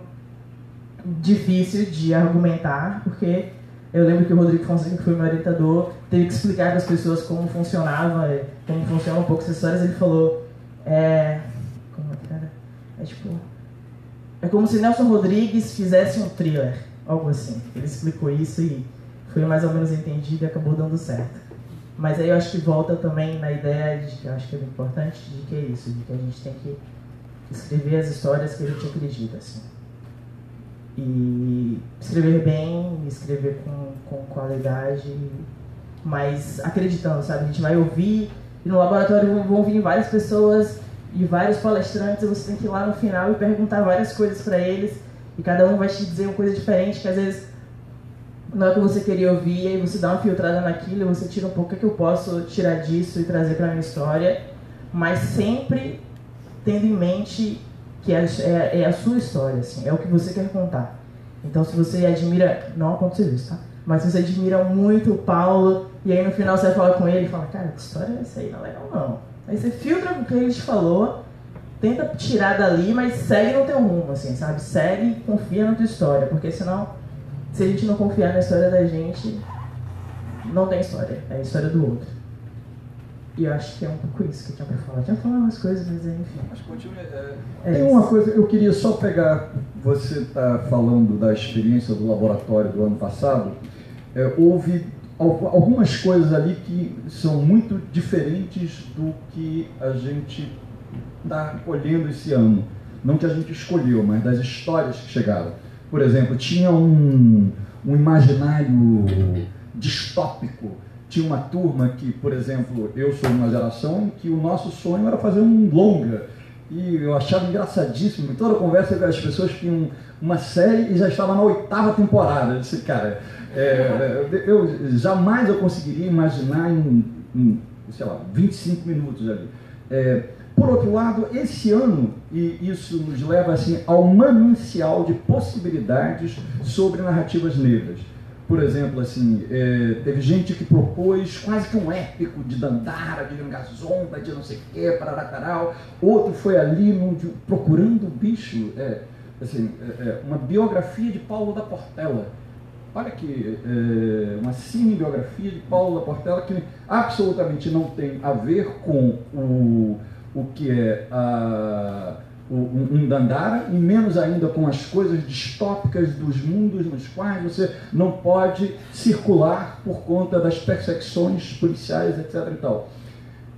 E: difícil de argumentar, porque eu lembro que o Rodrigo Fonseca, que foi meu orientador, teve que explicar para as pessoas como funcionava, como funciona um pouco essas histórias. Ele falou, como é que era? É como se Nelson Rodrigues fizesse um thriller, algo assim. Ele explicou isso e foi mais ou menos entendido e acabou dando certo. Mas aí eu acho que volta também na ideia de que eu acho que é muito importante, de que é isso, de que a gente tem que escrever as histórias que a gente acredita, assim. E escrever bem, escrever com qualidade, mas acreditando, sabe? A gente vai ouvir, e no laboratório vão vir várias pessoas e vários palestrantes, e você tem que ir lá no final e perguntar várias coisas para eles, e cada um vai te dizer uma coisa diferente, que às vezes não é o que você queria ouvir, e aí você dá uma filtrada naquilo, e você tira um pouco o que eu posso tirar disso e trazer para a minha história, mas sempre tendo em mente que é a sua história, assim, é o que você quer contar. Então, se você admira, não aconteceu isso, tá? Mas se você admira muito o Paulo, e aí no final você vai falar com ele e fala, cara, que história é essa aí? Não é legal, não. Aí você filtra o que ele te falou, tenta tirar dali, mas segue no teu rumo, assim, sabe? Segue e confia na tua história, porque senão, se a gente não confiar na história da gente, não tem história, é a história do outro. E eu acho que é um pouco isso que eu tinha pra falar. Eu tinha falado umas coisas, mas enfim.
C: Mas continue.
E: Tem
C: uma coisa, eu queria só pegar, você está falando da experiência do laboratório do ano passado, houve algumas coisas ali que são muito diferentes do que a gente está colhendo esse ano. Não que a gente escolheu, mas das histórias que chegaram. Por exemplo, tinha um imaginário distópico. Tinha uma turma que, por exemplo, eu sou de uma geração em que o nosso sonho era fazer um longa. e eu achava engraçadíssimo. Em toda a conversa as pessoas tinham uma série e já estava na 8ª temporada. Eu disse, cara, eu jamais conseguiria imaginar em, sei lá, 25 minutos ali. Por outro lado, esse ano, e isso nos leva assim, ao manancial de possibilidades sobre narrativas negras. Por exemplo, assim, teve gente que propôs quase que um épico de Dandara, de Gazomba, de não sei o quê, pararacarau. Outro foi ali procurando o bicho, uma biografia de Paulo da Portela. Olha aqui, uma cinebiografia de Paulo da Portela que absolutamente não tem a ver com o que é um Dandara, e menos ainda com as coisas distópicas dos mundos nos quais você não pode circular por conta das perseguições policiais, etc. e tal.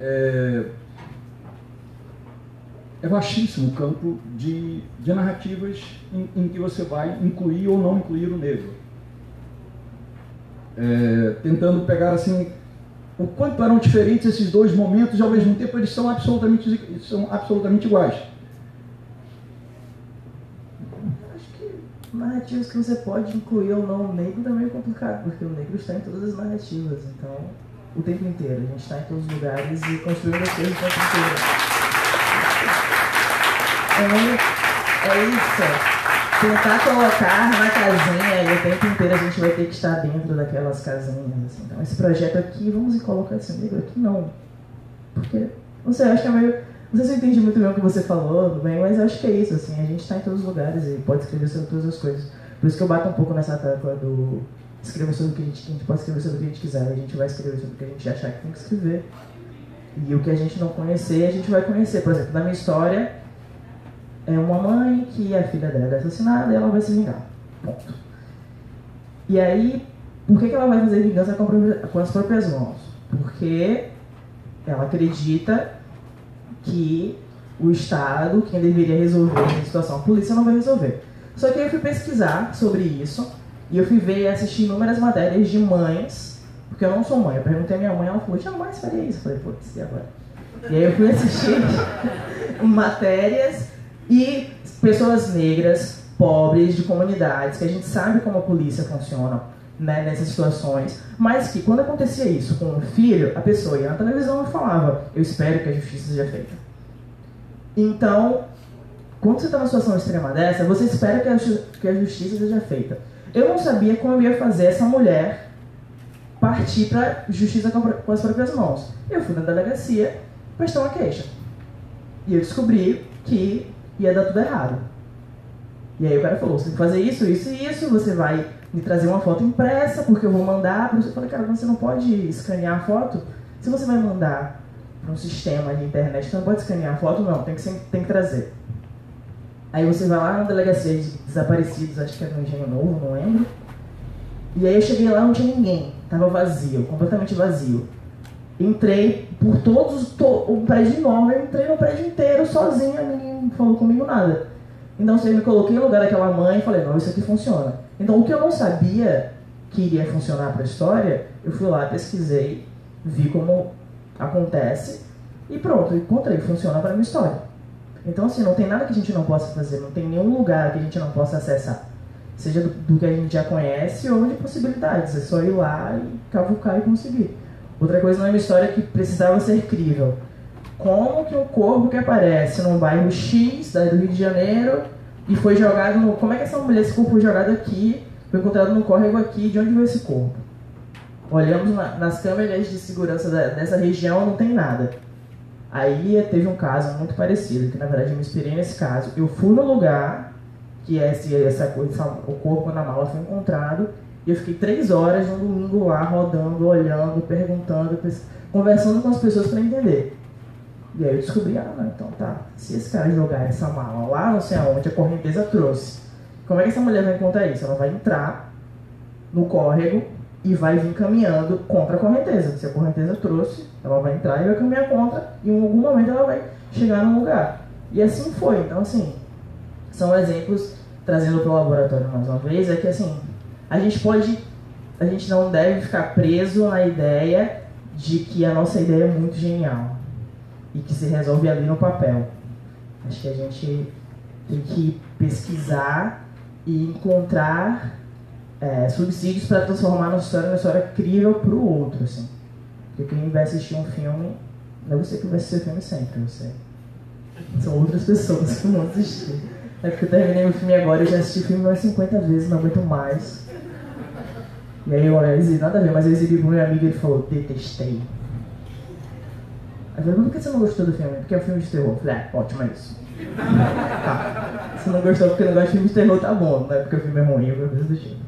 C: É vastíssimo o campo de narrativas em que você vai incluir ou não incluir o negro. Tentando pegar assim o quanto eram diferentes esses dois momentos e ao mesmo tempo eles são absolutamente iguais.
E: Acho que narrativas que você pode incluir ou não o negro também é complicado, porque o negro está em todas as narrativas, então o tempo inteiro, a gente está em todos os lugares e construindo as coisas o tempo inteiro. É isso. Tentar colocar na casinha e o tempo inteiro a gente vai ter que estar dentro daquelas casinhas. Assim. Então, esse projeto aqui, vamos colocar esse negro aqui, não. Porque, não sei, acho que é meio... Não sei se eu entendi muito bem o que você falou, bem, mas acho que é isso, assim, a gente está em todos os lugares e pode escrever sobre todas as coisas. Por isso que eu bato um pouco nessa tecla do escrever sobre o que a gente pode escrever sobre o que a gente quiser, a gente vai escrever sobre o que a gente achar que tem que escrever. E o que a gente não conhecer, a gente vai conhecer. Por exemplo, na minha história... É uma mãe que a filha dela é assassinada e ela vai se vingar. Ponto. E aí, por que ela vai fazer vingança com as próprias mãos? Porque ela acredita que o Estado, quem deveria resolver essa situação, a polícia não vai resolver. Só que aí eu fui pesquisar sobre isso e eu fui ver e assistir inúmeras matérias de mães, porque eu não sou mãe. Eu perguntei à minha mãe, ela falou, jamais faria isso. Eu falei, putz, e agora? E aí eu fui assistir matérias e pessoas negras, pobres, de comunidades, que a gente sabe como a polícia funciona, né, nessas situações, mas que quando acontecia isso com um filho, a pessoa ia na televisão e falava, eu espero que a justiça seja feita. Então, quando você está numa situação extrema dessa, você espera que a justiça seja feita. Eu não sabia como eu ia fazer essa mulher partir para justiça com as próprias mãos. Eu fui na delegacia prestar uma queixa. E eu descobri que ia dar tudo errado. E aí o cara falou, você tem que fazer isso, isso e isso, você vai me trazer uma foto impressa, porque eu vou mandar para você. Eu falei, cara, você não pode escanear a foto? Se você vai mandar para um sistema de internet, você não pode escanear a foto? Não, tem que trazer. Aí você vai lá na delegacia de desaparecidos, acho que era no Engenho Novo, não lembro. E aí eu cheguei lá, não tinha ninguém, tava vazio, completamente vazio. Entrei por o prédio enorme, eu entrei no prédio inteiro sozinha, ninguém falou comigo nada. Então eu me coloquei no lugar daquela mãe e falei, não, isso aqui funciona. Então o que eu não sabia que iria funcionar para a história, eu fui lá, pesquisei, vi como acontece e pronto, encontrei, funciona para a minha história. Então assim, não tem nada que a gente não possa fazer, não tem nenhum lugar que a gente não possa acessar. Seja do que a gente já conhece ou de possibilidades, é só ir lá e cavucar e conseguir. Outra coisa na minha história que precisava ser crível. Como que um corpo que aparece num bairro X do Rio de Janeiro e foi jogado no... Como é que essa mulher, esse corpo foi jogado aqui, foi encontrado no córrego aqui, de onde veio esse corpo? Olhamos nas câmeras de segurança dessa região, não tem nada. Aí teve um caso muito parecido, que na verdade eu me inspirei nesse caso. Eu fui no lugar que o corpo na mala foi encontrado, e eu fiquei 3 horas no domingo lá, rodando, olhando, perguntando, conversando com as pessoas para entender. E aí eu descobri, não, então tá, se esse cara jogar essa mala lá, não sei aonde, a correnteza trouxe. Como é que essa mulher vai encontrar isso? Ela vai entrar no córrego e vai vir caminhando contra a correnteza. Se a correnteza trouxe, ela vai entrar e vai caminhar contra, e em algum momento ela vai chegar no lugar. E assim foi. Então, assim, são exemplos, trazendo para o laboratório mais uma vez, é que assim, a gente não deve ficar preso na ideia de que a nossa ideia é muito genial e que se resolve ali no papel. Acho que a gente tem que pesquisar e encontrar subsídios para transformar nossa história numa história crível para o outro, assim. Porque quem vai assistir um filme, não é você que vai assistir o filme sempre, você. São outras pessoas que vão assistir. É porque eu terminei o filme agora, eu já assisti o filme umas 50 vezes, não aguento mais. E aí eu exibi, nada a ver, mas eu exibi pro meu amigo e ele falou, detestei. Aí eu falei, por que você não gostou do filme? Porque é um filme de terror. Eu falei, ótimo, é isso. Tá. Se não gostou porque não gosta de filme de terror, tá bom, não é porque o filme é ruim, alguma coisa do tipo.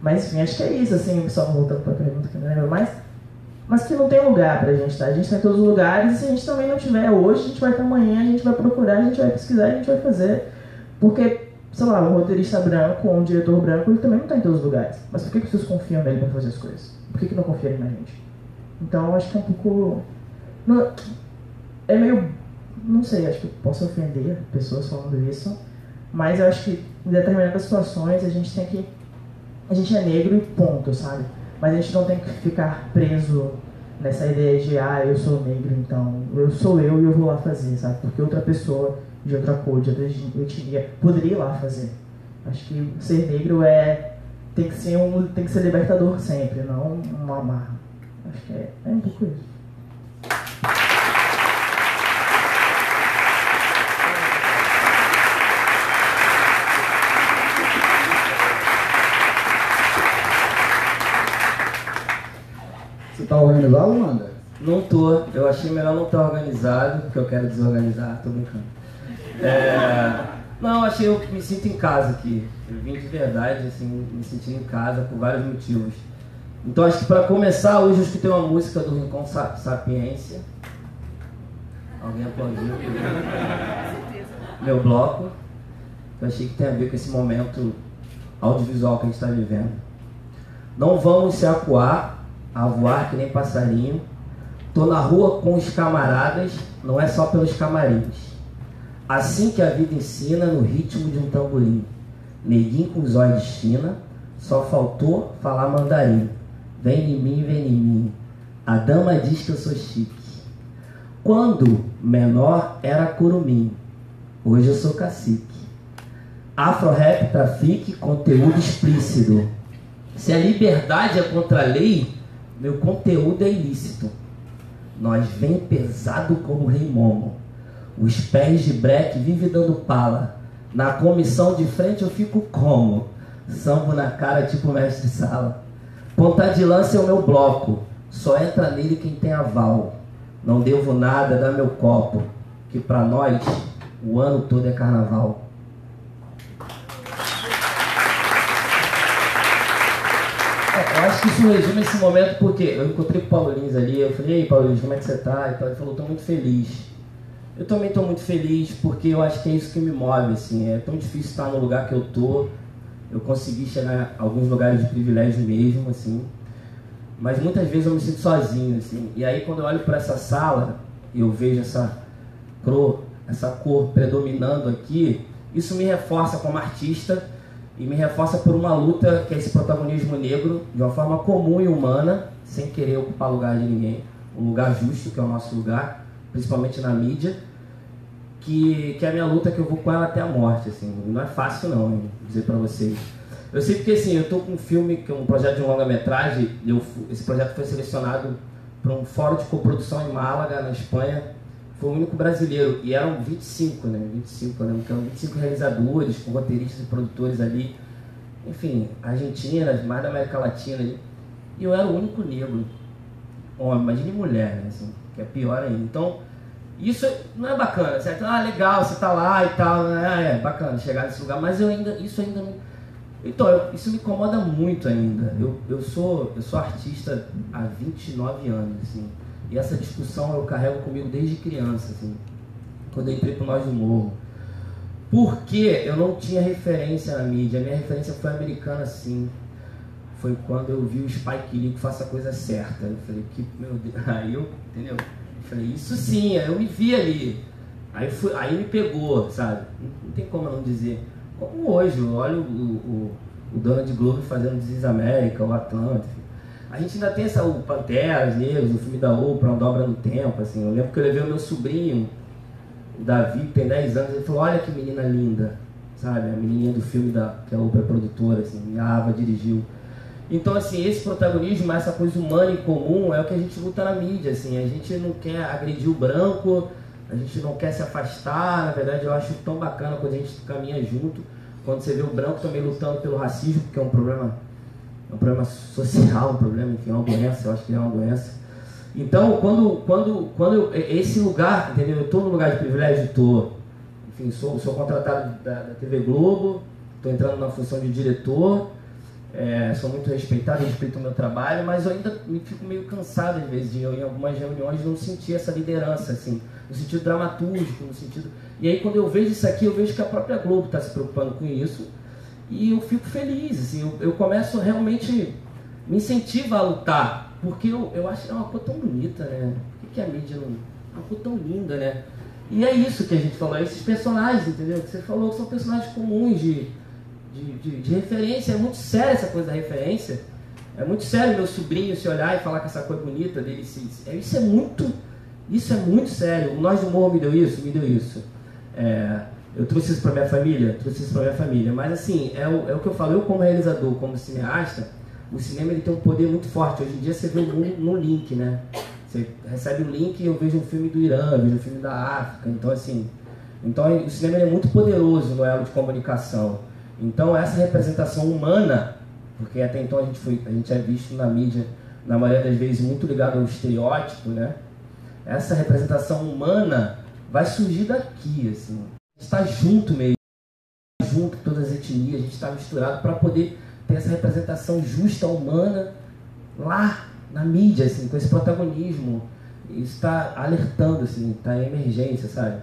E: Mas enfim, acho que é isso, assim, só voltando pra pergunta que eu não lembro mais. Mas que não tem lugar pra gente, tá? A gente tá em todos os lugares e se a gente também não tiver hoje, a gente vai estar amanhã, a gente vai procurar, a gente vai pesquisar, a gente vai fazer. Porque, sei lá, um roteirista branco ou um diretor branco, ele também não tá em todos os lugares. Mas por que as pessoas confiam nele pra fazer as coisas? Por que não confiam na gente? Então, acho que é um pouco... Não, é meio... Não sei, acho que posso ofender pessoas falando isso. Mas eu acho que em determinadas situações a gente tem que... A gente é negro e ponto, sabe? Mas a gente não tem que ficar preso nessa ideia de eu sou negro, então eu sou eu e eu vou lá fazer, sabe? Porque outra pessoa de outra cor, de outra etnia, poderia ir lá fazer. Acho que ser negro tem que ser libertador sempre, não uma amarra. Acho que é um pouco isso.
C: Você tá organizado, Amanda?
F: Não tô. Eu achei melhor não estar organizado, porque eu quero desorganizar, tô brincando. Não, eu me sinto em casa aqui. Eu vim de verdade, assim, me senti em casa por vários motivos. Então acho que para começar, hoje eu escutei uma música do Rincon Sapiência. Alguém aplaudiu? Meu bloco. Eu achei que tem a ver com esse momento audiovisual que a gente está vivendo. Não vamos se acuar a voar que nem passarinho. Tô na rua com os camaradas, não é só pelos camarins. Assim que a vida ensina, no ritmo de um tamborim. Neguinho com os olhos de China, só faltou falar mandarim. Vem em mim, vem em mim. A dama diz que eu sou chique. Quando menor era curumim, hoje eu sou cacique. Afro-rap trafique, conteúdo explícito. Se a liberdade é contra a lei, meu conteúdo é ilícito. Nós vem pesado como Rei Momo. Os pés de breque vive dando pala. Na comissão de frente eu fico como? Sambo na cara tipo mestre sala. Ponta de lança é o meu bloco. Só entra nele quem tem aval. Não devo nada, dá meu copo. Que pra nós o ano todo é carnaval. Eu acho que isso resume esse momento porque eu encontrei com o Paulo Lins ali, eu falei, ei Paulo Lins, como é que você tá? Ele falou, tô muito feliz. Eu também tô muito feliz porque eu acho que é isso que me move, assim, é tão difícil estar no lugar que eu tô, eu consegui chegar a alguns lugares de privilégio mesmo, assim, mas muitas vezes eu me sinto sozinho, assim, e aí quando eu olho para essa sala e eu vejo essa cor predominando aqui, isso me reforça como artista. E me reforça por uma luta que é esse protagonismo negro, de uma forma comum e humana, sem querer ocupar lugar de ninguém. Um lugar justo, que é o nosso lugar, principalmente na mídia, que é a minha luta, que eu vou com ela até a morte, assim. Não é fácil não, hein, dizer pra vocês. Eu sei porque, assim, eu tô com um filme, que é um projeto de longa-metragem, esse projeto foi selecionado para um fórum de coprodução em Málaga, na Espanha. Foi o único brasileiro, e eram 25, né? 25, eu lembro que eram 25 realizadores, com roteiristas e produtores ali. Enfim, argentinas, mais da América Latina ali. E eu era o único negro, homem, imagine mulher, né? Assim, que é pior ainda. Então, isso não é bacana, certo? Legal, você tá lá e tal, né? É bacana chegar nesse lugar, mas isso ainda não... Então, isso me incomoda muito ainda. Eu sou artista há 29 anos, assim. E essa discussão eu carrego comigo desde criança, assim, quando eu entrei pro Nós do Morro. Porque eu não tinha referência na mídia, a minha referência foi americana, sim. Foi quando eu vi o Spike Lee que faça a coisa certa. Eu falei, meu Deus, entendeu? Eu falei, isso sim, aí eu me vi ali. Aí me pegou, sabe? Não tem como eu não dizer. Como hoje, eu olho o Donald Glover fazendo This is America, o Atlanta. A gente ainda tem o Panteras Negros, o filme da Oprah, Uma Dobra no Tempo, assim. Eu lembro que eu levei o meu sobrinho o Davi, que tem 10 anos, ele falou, olha que menina linda, sabe? A menininha do filme que a Oprah é produtora, assim, e a Ava dirigiu. Então, assim, esse protagonismo, essa coisa humana e comum é o que a gente luta na mídia, assim. A gente não quer agredir o branco, a gente não quer se afastar. Na verdade, eu acho tão bacana quando a gente caminha junto, quando você vê o branco também lutando pelo racismo, porque é um problema social, um problema, enfim, é uma doença, eu acho que é uma doença. Então, quando esse lugar, entendeu? Eu estou no lugar de privilégio, enfim, sou contratado da TV Globo, estou entrando na função de diretor, sou muito respeitado, respeito o meu trabalho, mas eu ainda me fico meio cansado, às vezes, de eu, em algumas reuniões, não sentir essa liderança, assim, no sentido dramatúrgico, no sentido... E aí, quando eu vejo isso aqui, eu vejo que a própria Globo está se preocupando com isso, e eu fico feliz, assim, eu começo realmente, me incentiva a lutar, porque eu acho que é uma cor tão bonita, né? Por que a mídia não... É uma cor tão linda, né? E é isso que a gente falou, esses personagens, entendeu? Que você falou que são personagens comuns de referência. É muito sério essa coisa da referência. É muito sério meu sobrinho se olhar e falar que essa cor é bonita dele. Isso é muito sério. O Nós do Morro me deu isso. Eu trouxe isso para minha família. Mas assim, é o que eu falo, eu como realizador, como cineasta, o cinema ele tem um poder muito forte. Hoje em dia você vê o mundo no link, né? Você recebe o link e eu vejo um filme do Irã, eu vejo um filme da África. Então, assim, o cinema é muito poderoso no elo de comunicação. Então, essa representação humana, porque até então a gente é visto na mídia, na maioria das vezes, muito ligado ao estereótipo, né? Essa representação humana vai surgir daqui, assim. A gente está junto mesmo, junto com todas as etnias, a gente está misturado para poder ter essa representação justa, humana, lá na mídia, assim, com esse protagonismo. Isso está alertando, assim, está em emergência, sabe?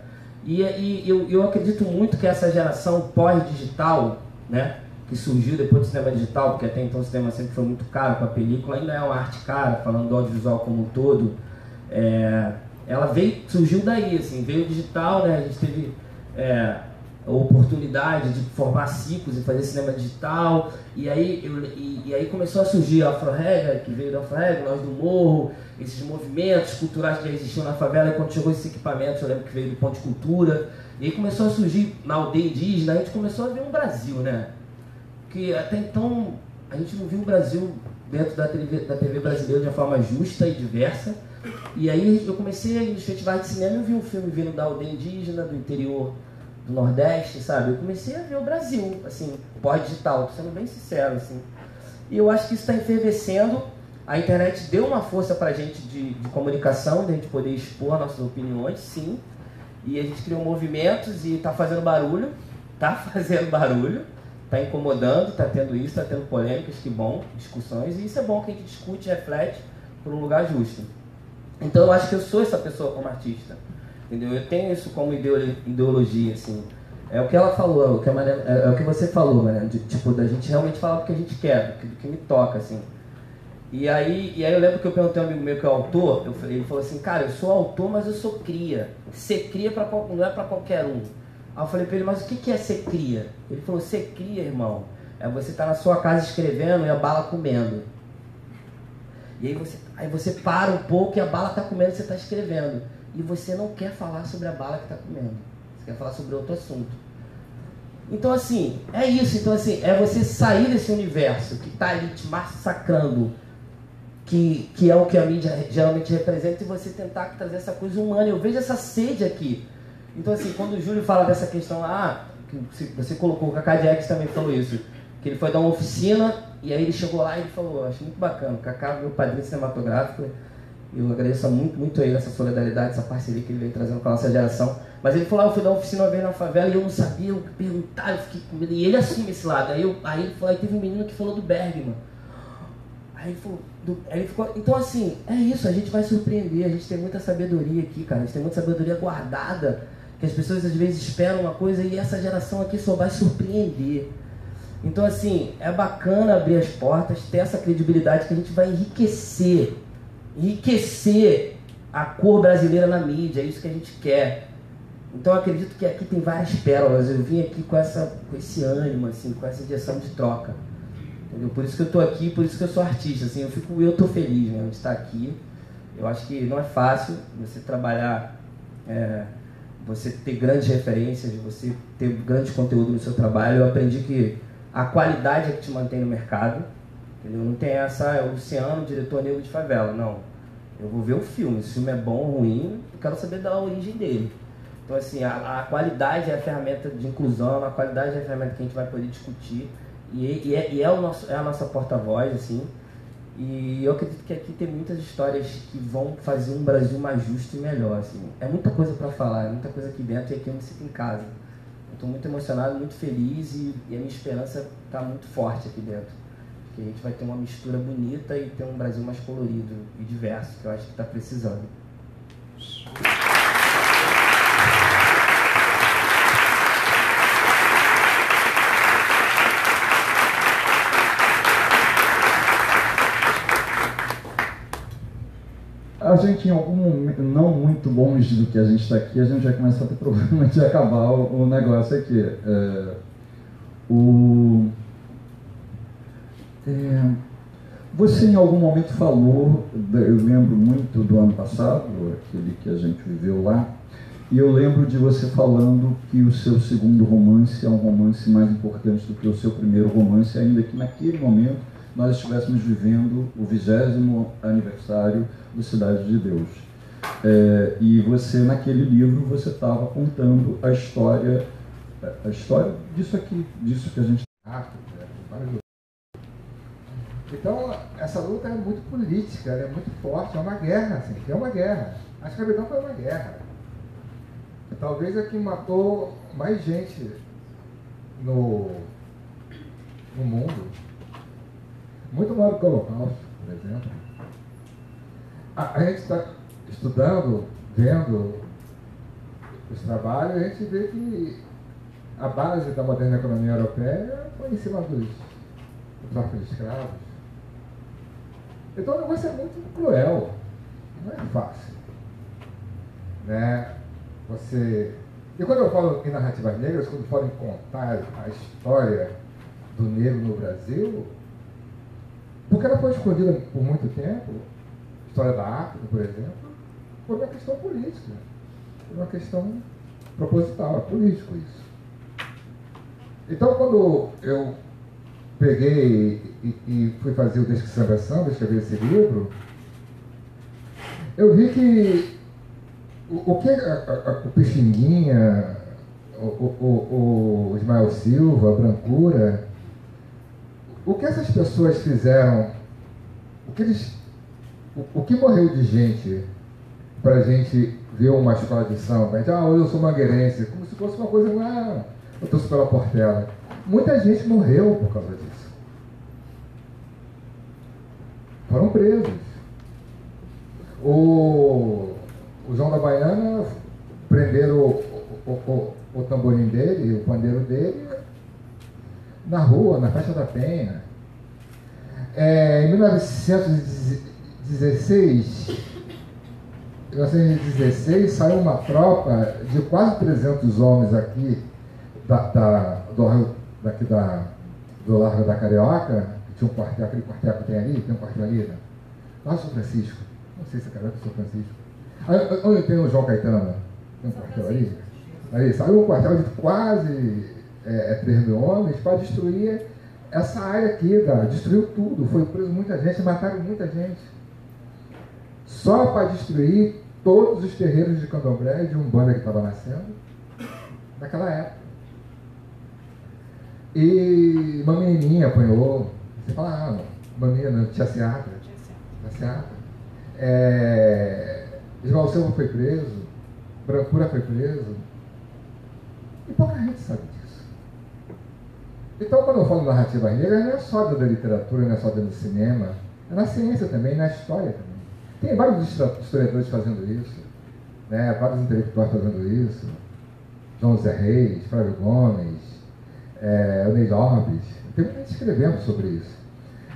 F: E eu acredito muito que essa geração pós-digital, né, que surgiu depois do cinema digital, porque até então o cinema sempre foi muito caro com a película, ainda é uma arte cara, falando do audiovisual como um todo, ela surgiu daí, assim, veio o digital, né, a gente teve a oportunidade de formar ciclos e fazer cinema digital, e aí começou a surgir a Afro-Rega, que veio da Afro-Rega, Nós do Morro, esses movimentos culturais que já existiam na favela, e quando chegou esses equipamentos, eu lembro que veio do Ponte Cultura, e aí começou a surgir na aldeia indígena, a gente começou a ver um Brasil, né? Que até então a gente não viu o Brasil dentro da TV brasileira de uma forma justa e diversa, e aí eu comecei a ir nos festivais de cinema e eu vi um filme vindo da aldeia indígena, do interior do Nordeste, sabe? Eu comecei a ver o Brasil, assim, pós-digital, tô sendo bem sincero, assim. E eu acho que isso está efervescendo. A internet deu uma força pra gente de comunicação, de a gente poder expor nossas opiniões, sim. E a gente criou movimentos e tá fazendo barulho, tá incomodando, tá tendo isso, tá tendo polêmicas, que bom, discussões, e isso é bom que a gente discute, reflete por um lugar justo. Então eu acho que eu sou essa pessoa como artista. Entendeu? Eu tenho isso como ideologia, assim. É o que ela falou, é o que você falou, né? Tipo, da gente realmente falar o que a gente quer, do que me toca, assim. E aí eu lembro que eu perguntei a um amigo meu que é autor, ele falou assim, cara, eu sou autor, mas eu sou cria. Ser cria não é pra qualquer um. Aí eu falei pra ele, mas o que é ser cria? Ele falou, ser cria, irmão, é você estar na sua casa escrevendo e a bala comendo. E aí você para um pouco e a bala tá comendo e você tá escrevendo. E você não quer falar sobre a bala que está comendo. Você quer falar sobre outro assunto. Então, assim, é isso. Então, assim, é você sair desse universo que está ali te massacrando, que é o que a mídia geralmente representa, e você tentar trazer essa coisa humana. Eu vejo essa sede aqui. Então, assim, quando o Júlio fala dessa questão, que você colocou, o Kaká Jackson também falou isso, que ele foi dar uma oficina, e aí ele chegou lá e ele falou, acho muito bacana, o Kaká, meu padrinho cinematográfico, eu agradeço muito a ele essa solidariedade, essa parceria que ele veio trazendo com a nossa geração. Mas ele falou, eu fui dar uma oficina uma vez na favela e eu não sabia, eu perguntar, eu fiquei com medo. E ele assume esse lado. Aí ele falou, aí teve um menino que falou do Bergman. Aí ele falou, ele ficou... Então, assim, é isso, a gente vai surpreender, a gente tem muita sabedoria aqui, cara. A gente tem muita sabedoria guardada, que as pessoas às vezes esperam uma coisa e essa geração aqui só vai surpreender. Então, assim, é bacana abrir as portas, ter essa credibilidade que a gente vai enriquecer a cor brasileira na mídia, é isso que a gente quer. Então eu acredito que aqui tem várias pérolas, eu vim aqui com esse ânimo, assim, com essa injeção de troca. Entendeu? Por isso que eu estou aqui, por isso que eu sou artista, assim, eu estou feliz, né, de estar aqui. Eu acho que não é fácil você trabalhar você ter grandes referências, você ter grande conteúdo no seu trabalho. Eu aprendi que a qualidade é que te mantém no mercado, entendeu? Não tem essa, é o Luciano, diretor negro de favela, não. Eu vou ver o filme, se o filme é bom ou ruim, eu quero saber da origem dele. Então, assim, a qualidade é a ferramenta de inclusão, a qualidade é a ferramenta que a gente vai poder discutir, é a nossa porta-voz, assim. E eu acredito que aqui tem muitas histórias que vão fazer um Brasil mais justo e melhor, assim. É muita coisa para falar, é muita coisa aqui dentro, e aqui eu me sinto em casa. Eu estou muito emocionado, muito feliz, e a minha esperança está muito forte aqui dentro. Que a gente vai ter uma mistura bonita e ter um Brasil mais colorido e diverso, que eu acho que está precisando.
C: A gente, em algum momento, não muito longe do que a gente está aqui, a gente vai começar a ter problema de acabar o negócio aqui. Você em algum momento falou, eu lembro muito do ano passado, aquele que a gente viveu lá, e eu lembro de você falando que o seu segundo romance é um romance mais importante do que o seu primeiro romance, ainda que naquele momento nós estivéssemos vivendo o 20º aniversário do Cidade de Deus. E você, naquele livro, você estava contando a história disso aqui, disso que a gente...
D: Então, essa luta é muito política, ela é muito forte, é uma guerra, assim, é uma guerra. A escravidão foi uma guerra. Talvez a que matou mais gente no mundo. Muito maior do que o Holocausto, por exemplo. A gente está estudando, vendo os trabalhos, a gente vê que a base da moderna economia europeia foi em cima do tráfico de escravos. Então o negócio é muito cruel, não é fácil. Né? E quando eu falo em narrativas negras, quando eu falo em contar a história do negro no Brasil, porque ela foi escondida por muito tempo, a história da África, por exemplo, por uma questão política, por uma questão proposital, é político isso. Então, quando eu peguei e fui fazer o Descrição da Samba, escrever esse livro, eu vi que o que o Pixinguinha, o Ismael Silva, a Brancura, o que essas pessoas fizeram, o que morreu de gente para a gente ver uma escola de samba? Eu sou mangueirense, como se fosse uma coisa, eu torço pela Portela. Muita gente morreu por causa disso. Foram presos. O João da Baiana prenderam o tamborim dele, o pandeiro dele, na rua, na Festa da Penha. Em 1916 saiu uma tropa de quase 300 homens aqui do Largo da Carioca, que tinha um quartel, aquele quartel que tem ali, tem um quartel ali, né? Lá São Francisco, não sei se é Carioca ou São Francisco. Onde tem o João Caetano? Tem um quartel ali? Ali saiu um quartel de quase 3 mil homens para destruir essa área aqui, destruiu tudo, foi preso muita gente, mataram muita gente. Só para destruir todos os terreiros de candomblé e de umbanda que estava nascendo naquela época. E uma menininha apanhou. Você fala, uma menina, Tia Seata. Ismael Silva foi preso, Brancura foi preso. E pouca gente sabe disso. Então, quando eu falo narrativa negra, não é só da literatura, não é só do cinema, é na ciência também, na história também. Tem vários historiadores fazendo isso, né? Vários intelectuais fazendo isso. João Zé Reis, Flávio Gomes, o Ney Lopes. Tem muita gente escrevendo sobre isso.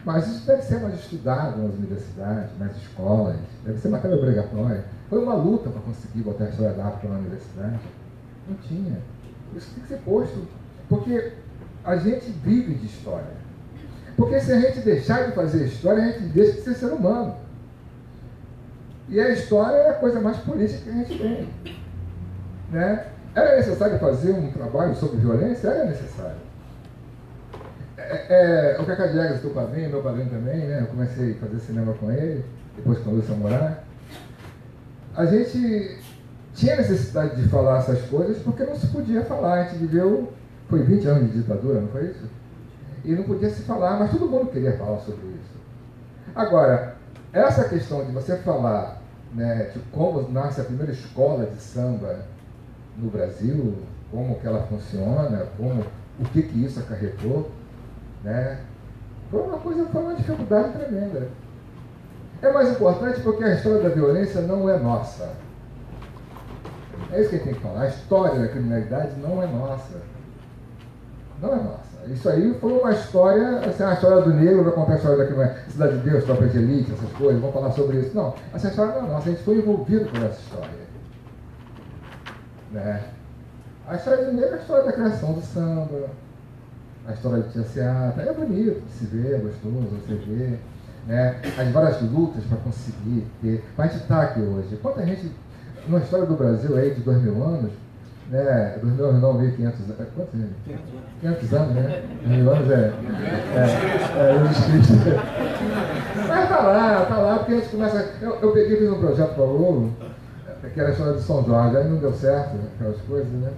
D: Mas isso deve ser mais estudado nas universidades, nas escolas, deve ser matéria obrigatória. Foi uma luta para conseguir botar a história da África na universidade. Não tinha. Isso tem que ser posto. Porque a gente vive de história. Porque se a gente deixar de fazer história, a gente deixa de ser ser humano. E a história é a coisa mais política que a gente tem. né? Era necessário fazer um trabalho sobre violência? Era necessário. O Cacá Diegues, teu padrinho, meu padrinho também, né? Eu comecei a fazer cinema com ele, depois com o Lúcio Morar. A gente tinha necessidade de falar essas coisas porque não se podia falar. A gente viveu, foi 20 anos de ditadura, não foi isso? E não podia se falar, mas todo mundo queria falar sobre isso. Agora, essa questão de você falar, né, de como nasce a primeira escola de samba no Brasil, como que ela funciona, o que isso acarretou, né, foi uma dificuldade tremenda. É mais importante porque a história da violência não é nossa. É isso que a gente tem que falar. A história da criminalidade não é nossa. Não é nossa. Isso aí foi uma história, assim, a história do negro, vai contar a história da criminalidade, Cidade de Deus, Tropa de Elite, essas coisas, vamos falar sobre isso. Não, essa história não é nossa. A gente foi envolvido por essa história. Né? A história do negro é a história da criação do samba, a história de Tia Seata. É bonito de se ver, é gostoso você ver. Né? As várias lutas para conseguir ter. Mas a gente está aqui hoje. Quanta gente, na história do Brasil aí de 2000 anos, né? 2000 anos não, 1500 anos. Quantos anos? 500 anos, né? 2000 anos Jesus Cristo. Mas tá lá, porque a gente começa. Eu peguei e fiz um projeto para o Globo, que era a história de São Jorge, aí não deu certo, aquelas coisas, né?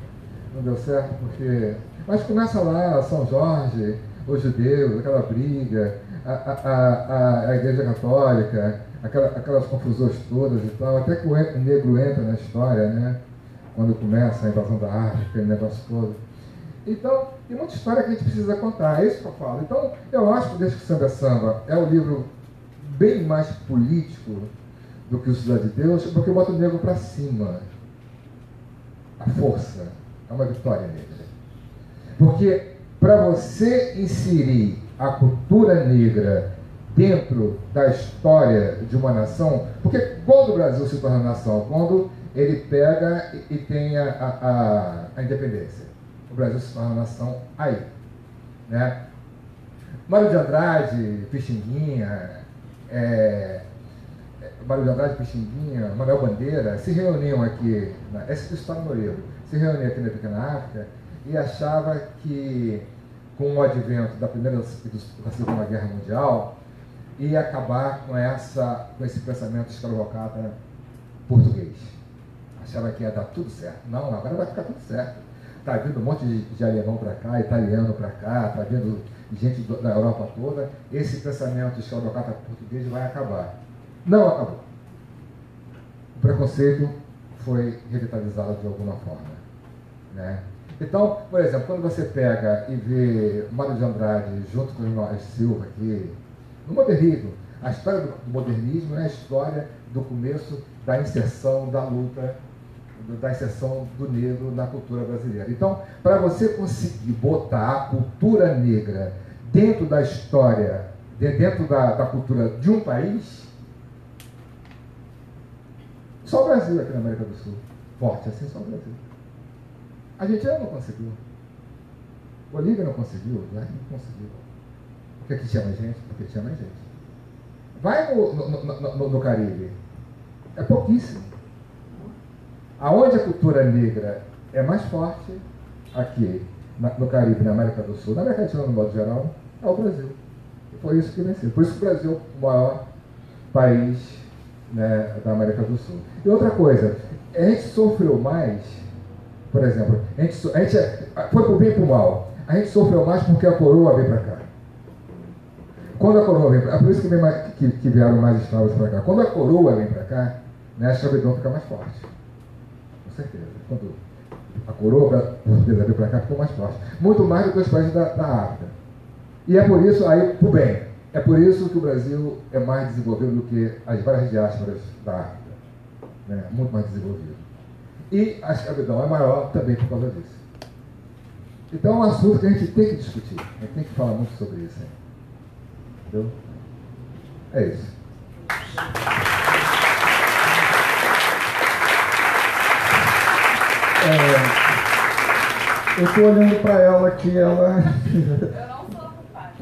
D: Não deu certo porque. Mas começa lá, São Jorge, os judeus, aquela briga, a Igreja Católica, aquelas confusões todas e tal, até que o negro entra na história, né? Quando começa a invasão da África, aquele negócio todo. Então, tem muita história que a gente precisa contar, é isso que eu falo. Então, eu acho que Desde que o Samba é Samba é um livro bem mais político do que o Cidade de Deus, porque bota o negro para cima. A força é uma vitória negra. Porque para você inserir a cultura negra dentro da história de uma nação, porque quando o Brasil se torna nação, quando ele pega e tem a independência, o Brasil se torna nação aí, né? Mário de Andrade, Pixinguinha, Manuel Bandeira se reuniam aqui, essa história no livro, se reuniam aqui na Pequena África e achava que com o advento da Primeira e da Segunda Guerra Mundial ia acabar com esse pensamento escravocrata português. Achava que ia dar tudo certo. Não, agora vai ficar tudo certo. Está vindo um monte de alemão para cá, italiano para cá, está vindo gente da Europa toda. Esse pensamento escravocrata português vai acabar. Não acabou. O preconceito foi revitalizado de alguma forma, né? Então, por exemplo, quando você pega e vê Mário de Andrade junto com o Jorge Silva aqui, no modernismo, a história do modernismo é a história do começo da inserção da luta, da inserção do negro na cultura brasileira. Então, para você conseguir botar a cultura negra dentro da história, dentro da cultura de um país, só o Brasil aqui na América do Sul, forte assim, só o Brasil. A Argentina não conseguiu. Bolívia não conseguiu, não conseguiu. Porque aqui tinha mais gente, porque tinha mais gente. Vai no Caribe, é pouquíssimo. Aonde a cultura negra é mais forte, aqui no Caribe, na América do Sul, na América Latina no modo geral, é o Brasil. E foi isso que venceu. Por isso que o Brasil é o maior país, né, da América do Sul. E outra coisa, a gente sofreu mais, por exemplo, a gente foi pro bem e pro mal. A gente sofreu mais porque a coroa veio para cá. Quando a coroa vem para cá, é por isso que vieram mais escravos para cá. Quando a coroa vem para cá, né, a escravidão fica mais forte. Com certeza. Quando a coroa portuguesa veio para cá, ficou mais forte. Muito mais do que os países da África. E é por isso, aí, pro bem, é por isso que o Brasil é mais desenvolvido do que as várias diásporas da África. Né? Muito mais desenvolvido. E a escravidão é maior também por causa disso. Então é um assunto que a gente tem que discutir. A gente tem que falar muito sobre isso. Hein? Entendeu? É isso.
C: Eu estou olhando para ela aqui, ela...
G: Eu não sou culpada.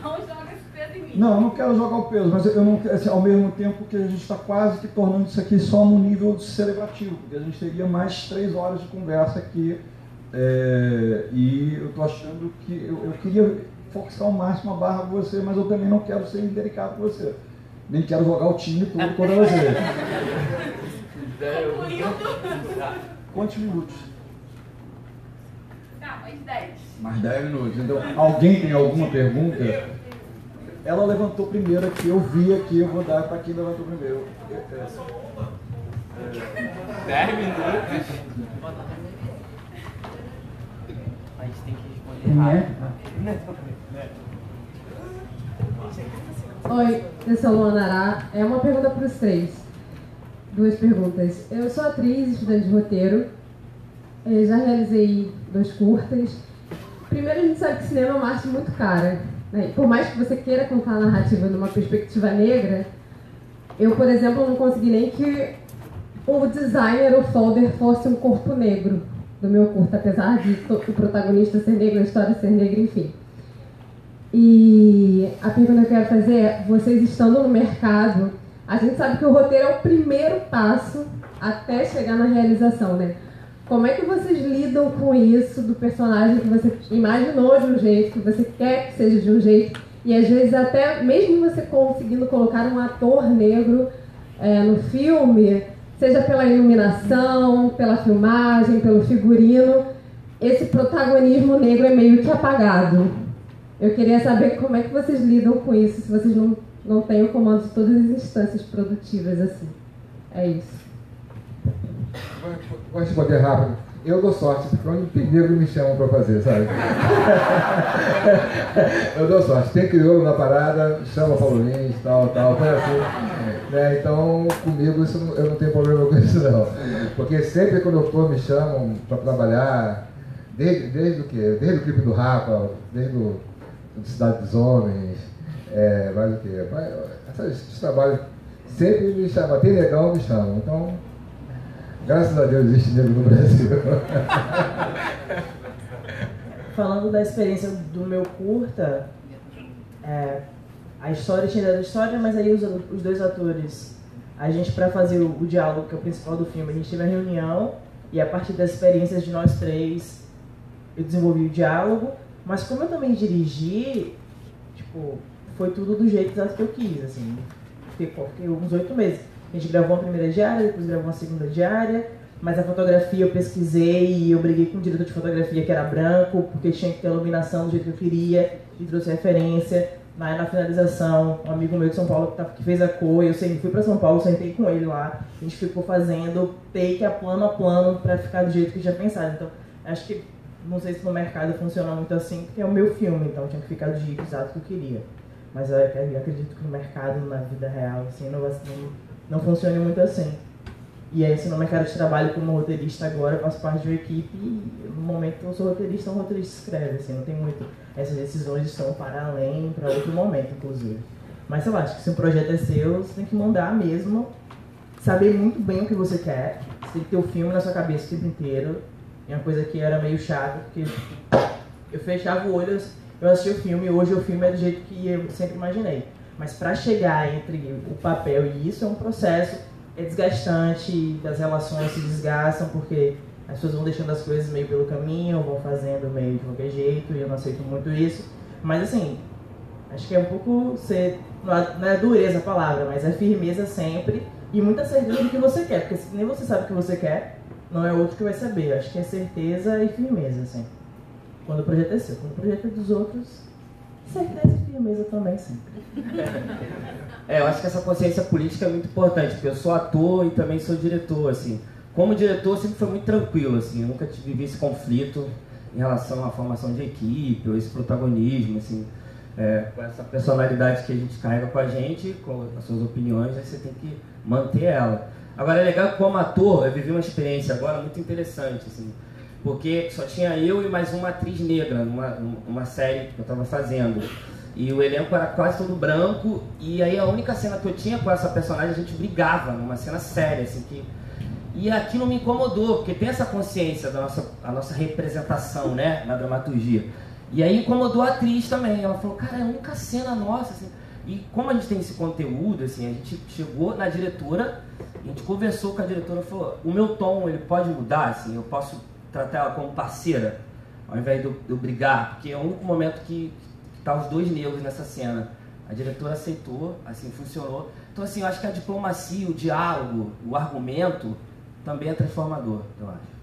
G: Não joga esse peso em mim.
C: Não, eu não quero jogar o peso, mas eu não, assim, ao mesmo tempo que a gente está quase que tornando isso aqui só no nível celebrativo, porque a gente teria mais 3 horas de conversa aqui, e eu estou achando que eu queria forçar ao máximo a barra com você, mas eu também não quero ser indelicado com você, nem quero jogar o time todo contra você. Quantos minutos?
G: Tá, mais 10.
C: Mais 10 minutos. Então, alguém tem alguma pergunta? Ela levantou primeiro aqui, eu vi aqui, eu vou dar para quem levantou primeiro.
H: 10 minutos. A gente tem que responder rápido.
A: Oi, eu sou Luana Ará. É uma pergunta para os 3. 2 perguntas. Eu sou atriz, estudante de roteiro. Já realizei 2 curtas. Primeiro, a gente sabe que cinema é uma arte muito cara, né? Por mais que você queira contar a narrativa numa perspectiva negra, eu, por exemplo, não consegui nem que o designer, o folder, fosse um corpo negro do meu curta, apesar de o protagonista ser negro, a história ser negra, enfim. E a pergunta que eu quero fazer é, vocês estando no mercado, a gente sabe que o roteiro é o primeiro passo até chegar na realização, né? Como é que vocês lidam com isso do personagem que você imaginou de um jeito, que você quer que seja de um jeito, e às vezes até mesmo você conseguindo colocar um ator negro no filme, seja pela iluminação, pela filmagem, pelo figurino, esse protagonismo negro é meio que apagado. Eu queria saber como é que vocês lidam com isso, se vocês não têm o comando de todas as instâncias produtivas assim. É isso.
D: Vou responder rápido. Eu dou sorte, porque onde tem negro me chamam para fazer, sabe? Eu dou sorte. Tem crioulo na parada, chama Paulo Lins, tal, foi assim. Né? Então, comigo isso, eu não tenho problema com isso, não. Porque sempre quando eu estou, me chamam para trabalhar, desde o quê? Desde o clipe do Rafa, desde o Cidade dos Homens, mais o quê? Esses trabalhos sempre me chamam. Tem legal, me chamam. Então, graças a Deus existe negro no Brasil.
E: Falando da experiência do meu curta, a história tinha dado história, mas aí os 2 atores, a gente, para fazer o diálogo, que é o principal do filme, a gente teve a reunião e a partir das experiências de nós 3, eu desenvolvi o diálogo, mas como eu também dirigi, tipo, foi tudo do jeito que eu quis, assim, fiquei uns 8 meses. A gente gravou uma primeira diária, depois gravou uma segunda diária, mas a fotografia eu pesquisei e eu briguei com o diretor de fotografia que era branco, porque tinha que ter a iluminação do jeito que eu queria, e trouxe referência. Na finalização, um amigo meu de São Paulo que fez a cor, eu fui para São Paulo, sentei com ele lá, a gente ficou fazendo take a plano para ficar do jeito que eu tinha pensado. Então, acho que, não sei se no mercado funciona muito assim, porque é o meu filme, então tinha que ficar do jeito exato que eu queria. Mas eu acredito que no mercado, na vida real, assim, não funciona muito assim. E aí, assim, no mercado de trabalho como roteirista agora, eu faço parte de uma equipe e no momento que eu sou roteirista, um roteirista escreve, assim, não tem muito... Essas decisões estão para além, para outro momento, inclusive. Mas, sei lá, acho que se um projeto é seu, você tem que mandar mesmo, saber muito bem o que você quer, você tem que ter o filme na sua cabeça o tempo inteiro. É uma coisa que era meio chata, porque eu fechava o olho, eu assistia o filme, e hoje o filme é do jeito que eu sempre imaginei. Mas para chegar entre o papel e isso é um processo, é desgastante, as relações se desgastam porque as pessoas vão deixando as coisas meio pelo caminho, vão fazendo meio de qualquer jeito, e eu não aceito muito isso. Mas assim, acho que é um pouco não é dureza a palavra, mas é firmeza sempre e muita certeza do que você quer, porque se nem você sabe o que você quer, não é outro que vai saber. Acho que é certeza e firmeza, assim. Quando o projeto é seu, quando o projeto é dos outros, certeza e firmeza também, sempre.
F: Eu acho que essa consciência política é muito importante, porque eu sou ator e também sou diretor, assim. Como diretor, sempre foi muito tranquilo, assim. Eu nunca vivi esse conflito em relação à formação de equipe, ou esse protagonismo, assim. Com essa personalidade que a gente carrega com a gente, com as suas opiniões, aí você tem que manter ela. Agora, é legal que como ator, eu vivi uma experiência agora muito interessante, assim. Porque só tinha eu e mais uma atriz negra numa série que eu estava fazendo. E o elenco era quase todo branco, e aí a única cena que eu tinha com essa personagem, a gente brigava, numa cena séria, assim, e aquilo me incomodou, porque tem essa consciência da nossa representação, né, na dramaturgia. E aí incomodou a atriz também, ela falou, cara, é a única cena nossa, assim, E como a gente tem esse conteúdo, assim, a gente chegou na diretora, a gente conversou com a diretora e falou, o meu tom, ele pode mudar, assim, eu posso tratar ela como parceira, ao invés de eu brigar, porque é o único momento que tá os dois negros nessa cena. A diretora aceitou, assim, funcionou. Então, assim, eu acho que a diplomacia, o diálogo, o argumento também é transformador, eu acho.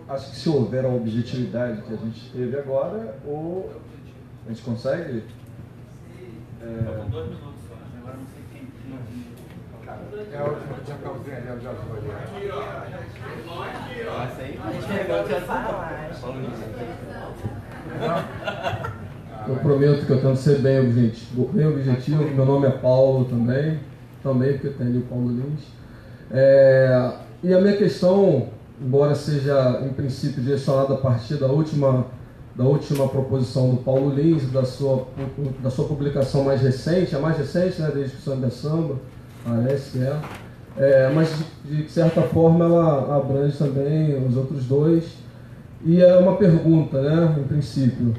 C: Acho que se houver a objetividade que a gente teve agora, ou a gente consegue...
H: Faltam 2 minutos só, agora não sei quem.
D: É a última, tinha calzinha ali, já foi ali.
H: Essa aí, a gente pegou que
C: Eu prometo que eu tento ser bem objetivo. Meu nome é Paulo também porque tem ali o Paulo Lins. E a minha questão, embora seja em princípio direcionada a partir da última proposição do Paulo Lins, da sua publicação mais recente, a mais recente, né, desde que o Samba é Samba, parece que mas de certa forma ela abrange também os outros dois. E é uma pergunta, né, em princípio.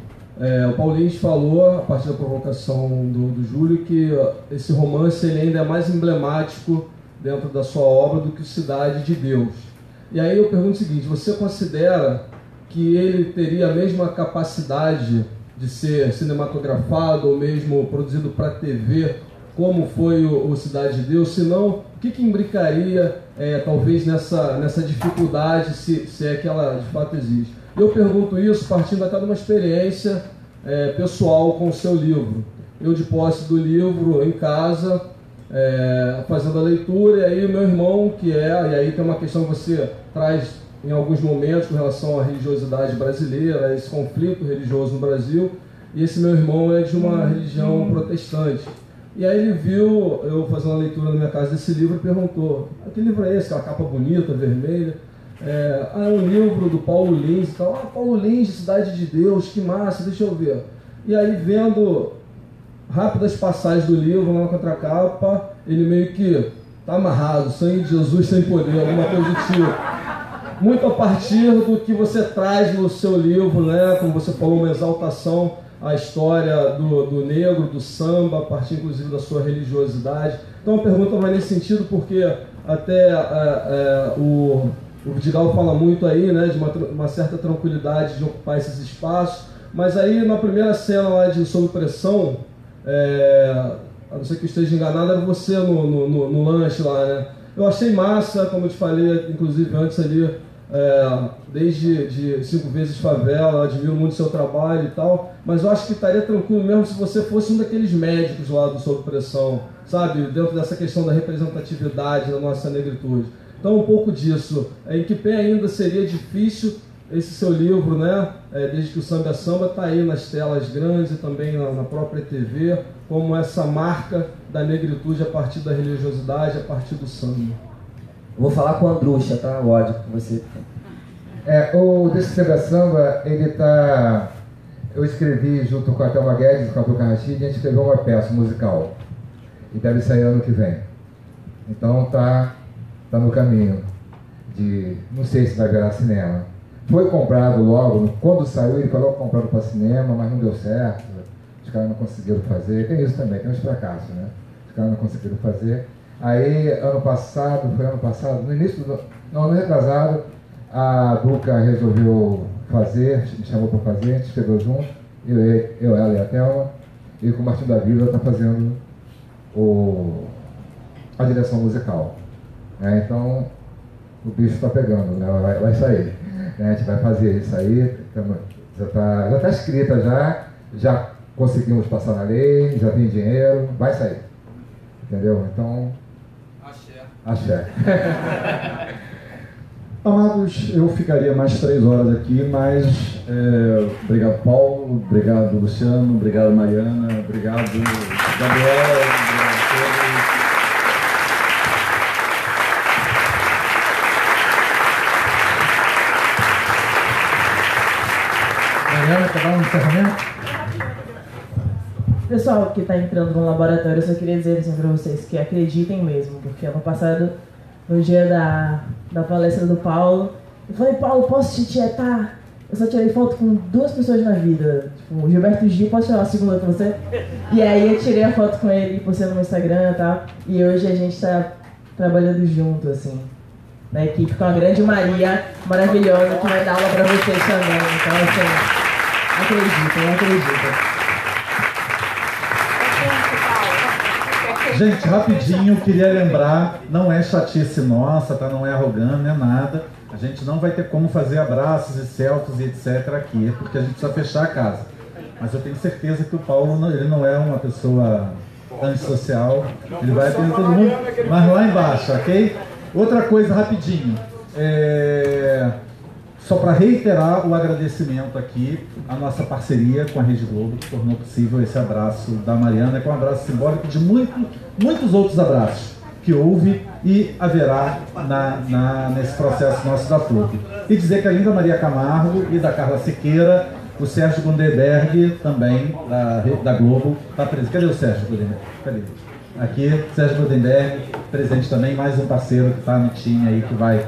C: O Paulinho falou, a partir da provocação do Júlio, que esse romance ele ainda é mais emblemático dentro da sua obra do que Cidade de Deus. E aí eu pergunto o seguinte, você considera que ele teria a mesma capacidade de ser cinematografado ou mesmo produzido para TV, como foi o Cidade de Deus? Se não, o que imbricaria talvez nessa dificuldade, se é que ela de fato existe? Eu pergunto isso partindo até de uma experiência pessoal com o seu livro. Eu, de posse do livro em casa, fazendo a leitura, e aí o meu irmão, e aí tem uma questão que você traz em alguns momentos com relação à religiosidade brasileira, esse conflito religioso no Brasil, e esse meu irmão é de uma religião protestante. E aí ele viu eu fazendo a leitura na minha casa desse livro e perguntou, que livro é esse? Aquela capa bonita, vermelha. É um livro do Paulo Lins e tal. Paulo Lins, Cidade de Deus, que massa, deixa eu ver. E aí, vendo rápidas passagens do livro, na contracapa, ele meio que tá amarrado, sangue de Jesus sem poder, alguma coisa do tipo. Muito a partir do que você traz no seu livro, né? Como você falou, uma exaltação à história do negro, do samba, a partir inclusive da sua religiosidade. Então a pergunta vai nesse sentido, porque até o Vidigal fala muito aí, né, de uma certa tranquilidade de ocupar esses espaços, mas aí na primeira cena lá de Sob Pressão, a não ser que eu esteja enganado, era você no lanche lá, né? Eu achei massa, como eu te falei, inclusive antes ali, desde 5 vezes Favela, admiro muito o seu trabalho e tal, mas eu acho que estaria tranquilo mesmo se você fosse um daqueles médicos lá do Sob Pressão, sabe? Dentro dessa questão da representatividade da nossa negritude. Então, um pouco disso. Em que pé ainda seria difícil esse seu livro, né? Desde que o Samba é Samba está aí nas telas grandes e também na própria TV, como essa marca da negritude a partir da religiosidade, a partir do samba.
F: Eu vou falar com o Andrucha, tá? Lógico que você...
D: O desse Samba é Samba, ele tá... Eu escrevi junto com a Thelma Guedes, com a Tuca Rachid, a gente escreveu uma peça musical. E deve sair ano que vem. Então tá no caminho de... Não sei se vai virar cinema. Foi comprado logo, quando saiu ele falou que compraram para cinema, mas não deu certo. Os caras não conseguiram fazer. Tem isso também, tem uns fracassos, né? Os caras não conseguiram fazer. Aí, ano passado, no início do... Não, ano retrasado, a Duca resolveu fazer, me chamou para fazer, a gente escreveu junto, eu, ela e a Thelma, e com o Martinho da Vila está fazendo a direção musical. Então, o bicho está pegando, né? Vai sair. A gente vai fazer isso aí, já está escrita já conseguimos passar na lei, já tem dinheiro, vai sair. Entendeu? Então, axé.
C: Amados, eu ficaria mais 3 horas aqui, mas obrigado Paulo, obrigado Luciano, obrigado Mariana, obrigado Gabriela, obrigado a todos.
D: Mariana, quer dar um encerramento?
E: Pessoal que está entrando no laboratório, eu só queria dizer assim para vocês que acreditem mesmo, porque ano passado, no dia da palestra do Paulo, eu falei, Paulo, posso te tietar? eu só tirei foto com 2 pessoas na vida. Tipo, o Gilberto Gil, posso tirar uma segunda com você? E aí eu tirei a foto com ele, postei no meu Instagram e tal. E hoje a gente tá trabalhando junto, assim, na equipe, com a grande Maria, maravilhosa, que vai dar aula pra vocês também. Então, assim, acredito.
B: Gente, rapidinho, queria lembrar, não é chatice nossa, tá? Não é arrogante, não é nada. A gente não vai ter como fazer abraços e selfies e etc. aqui, porque a gente precisa fechar a casa. Mas eu tenho certeza que o Paulo, ele não é uma pessoa antissocial, ele vai atender todo mundo, mas lá embaixo, ok? Outra coisa, rapidinho, só para reiterar o agradecimento aqui, a nossa parceria com a Rede Globo, que tornou possível esse abraço da Mariana, que é um abraço simbólico de muitos outros abraços que houve e haverá nesse processo nosso da FLUP. E dizer que além da Maria Camargo e da Carla Siqueira, o Sérgio Gundenberg, também da Globo, está presente. Cadê o Sérgio Gundenberg? Cadê? Aqui, Sérgio Gundenberg, presente também, mais um parceiro que está no time aí, que vai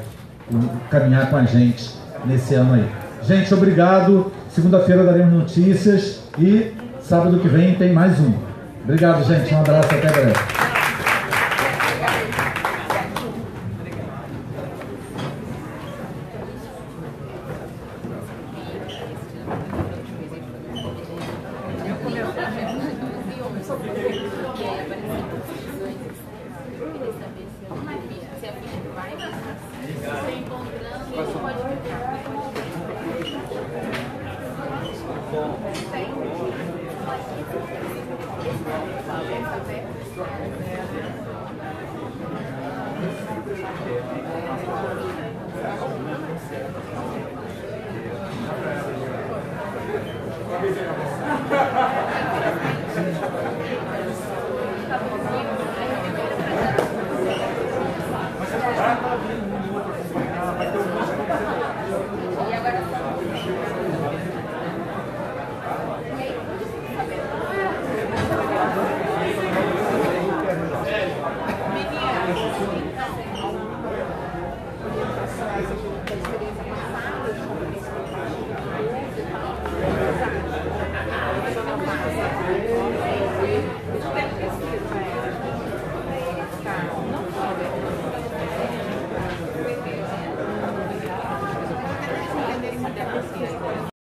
B: caminhar com a gente nesse ano aí. Gente, obrigado. Segunda-feira daremos notícias e sábado que vem tem mais um. Obrigado, gente. Um abraço, até breve.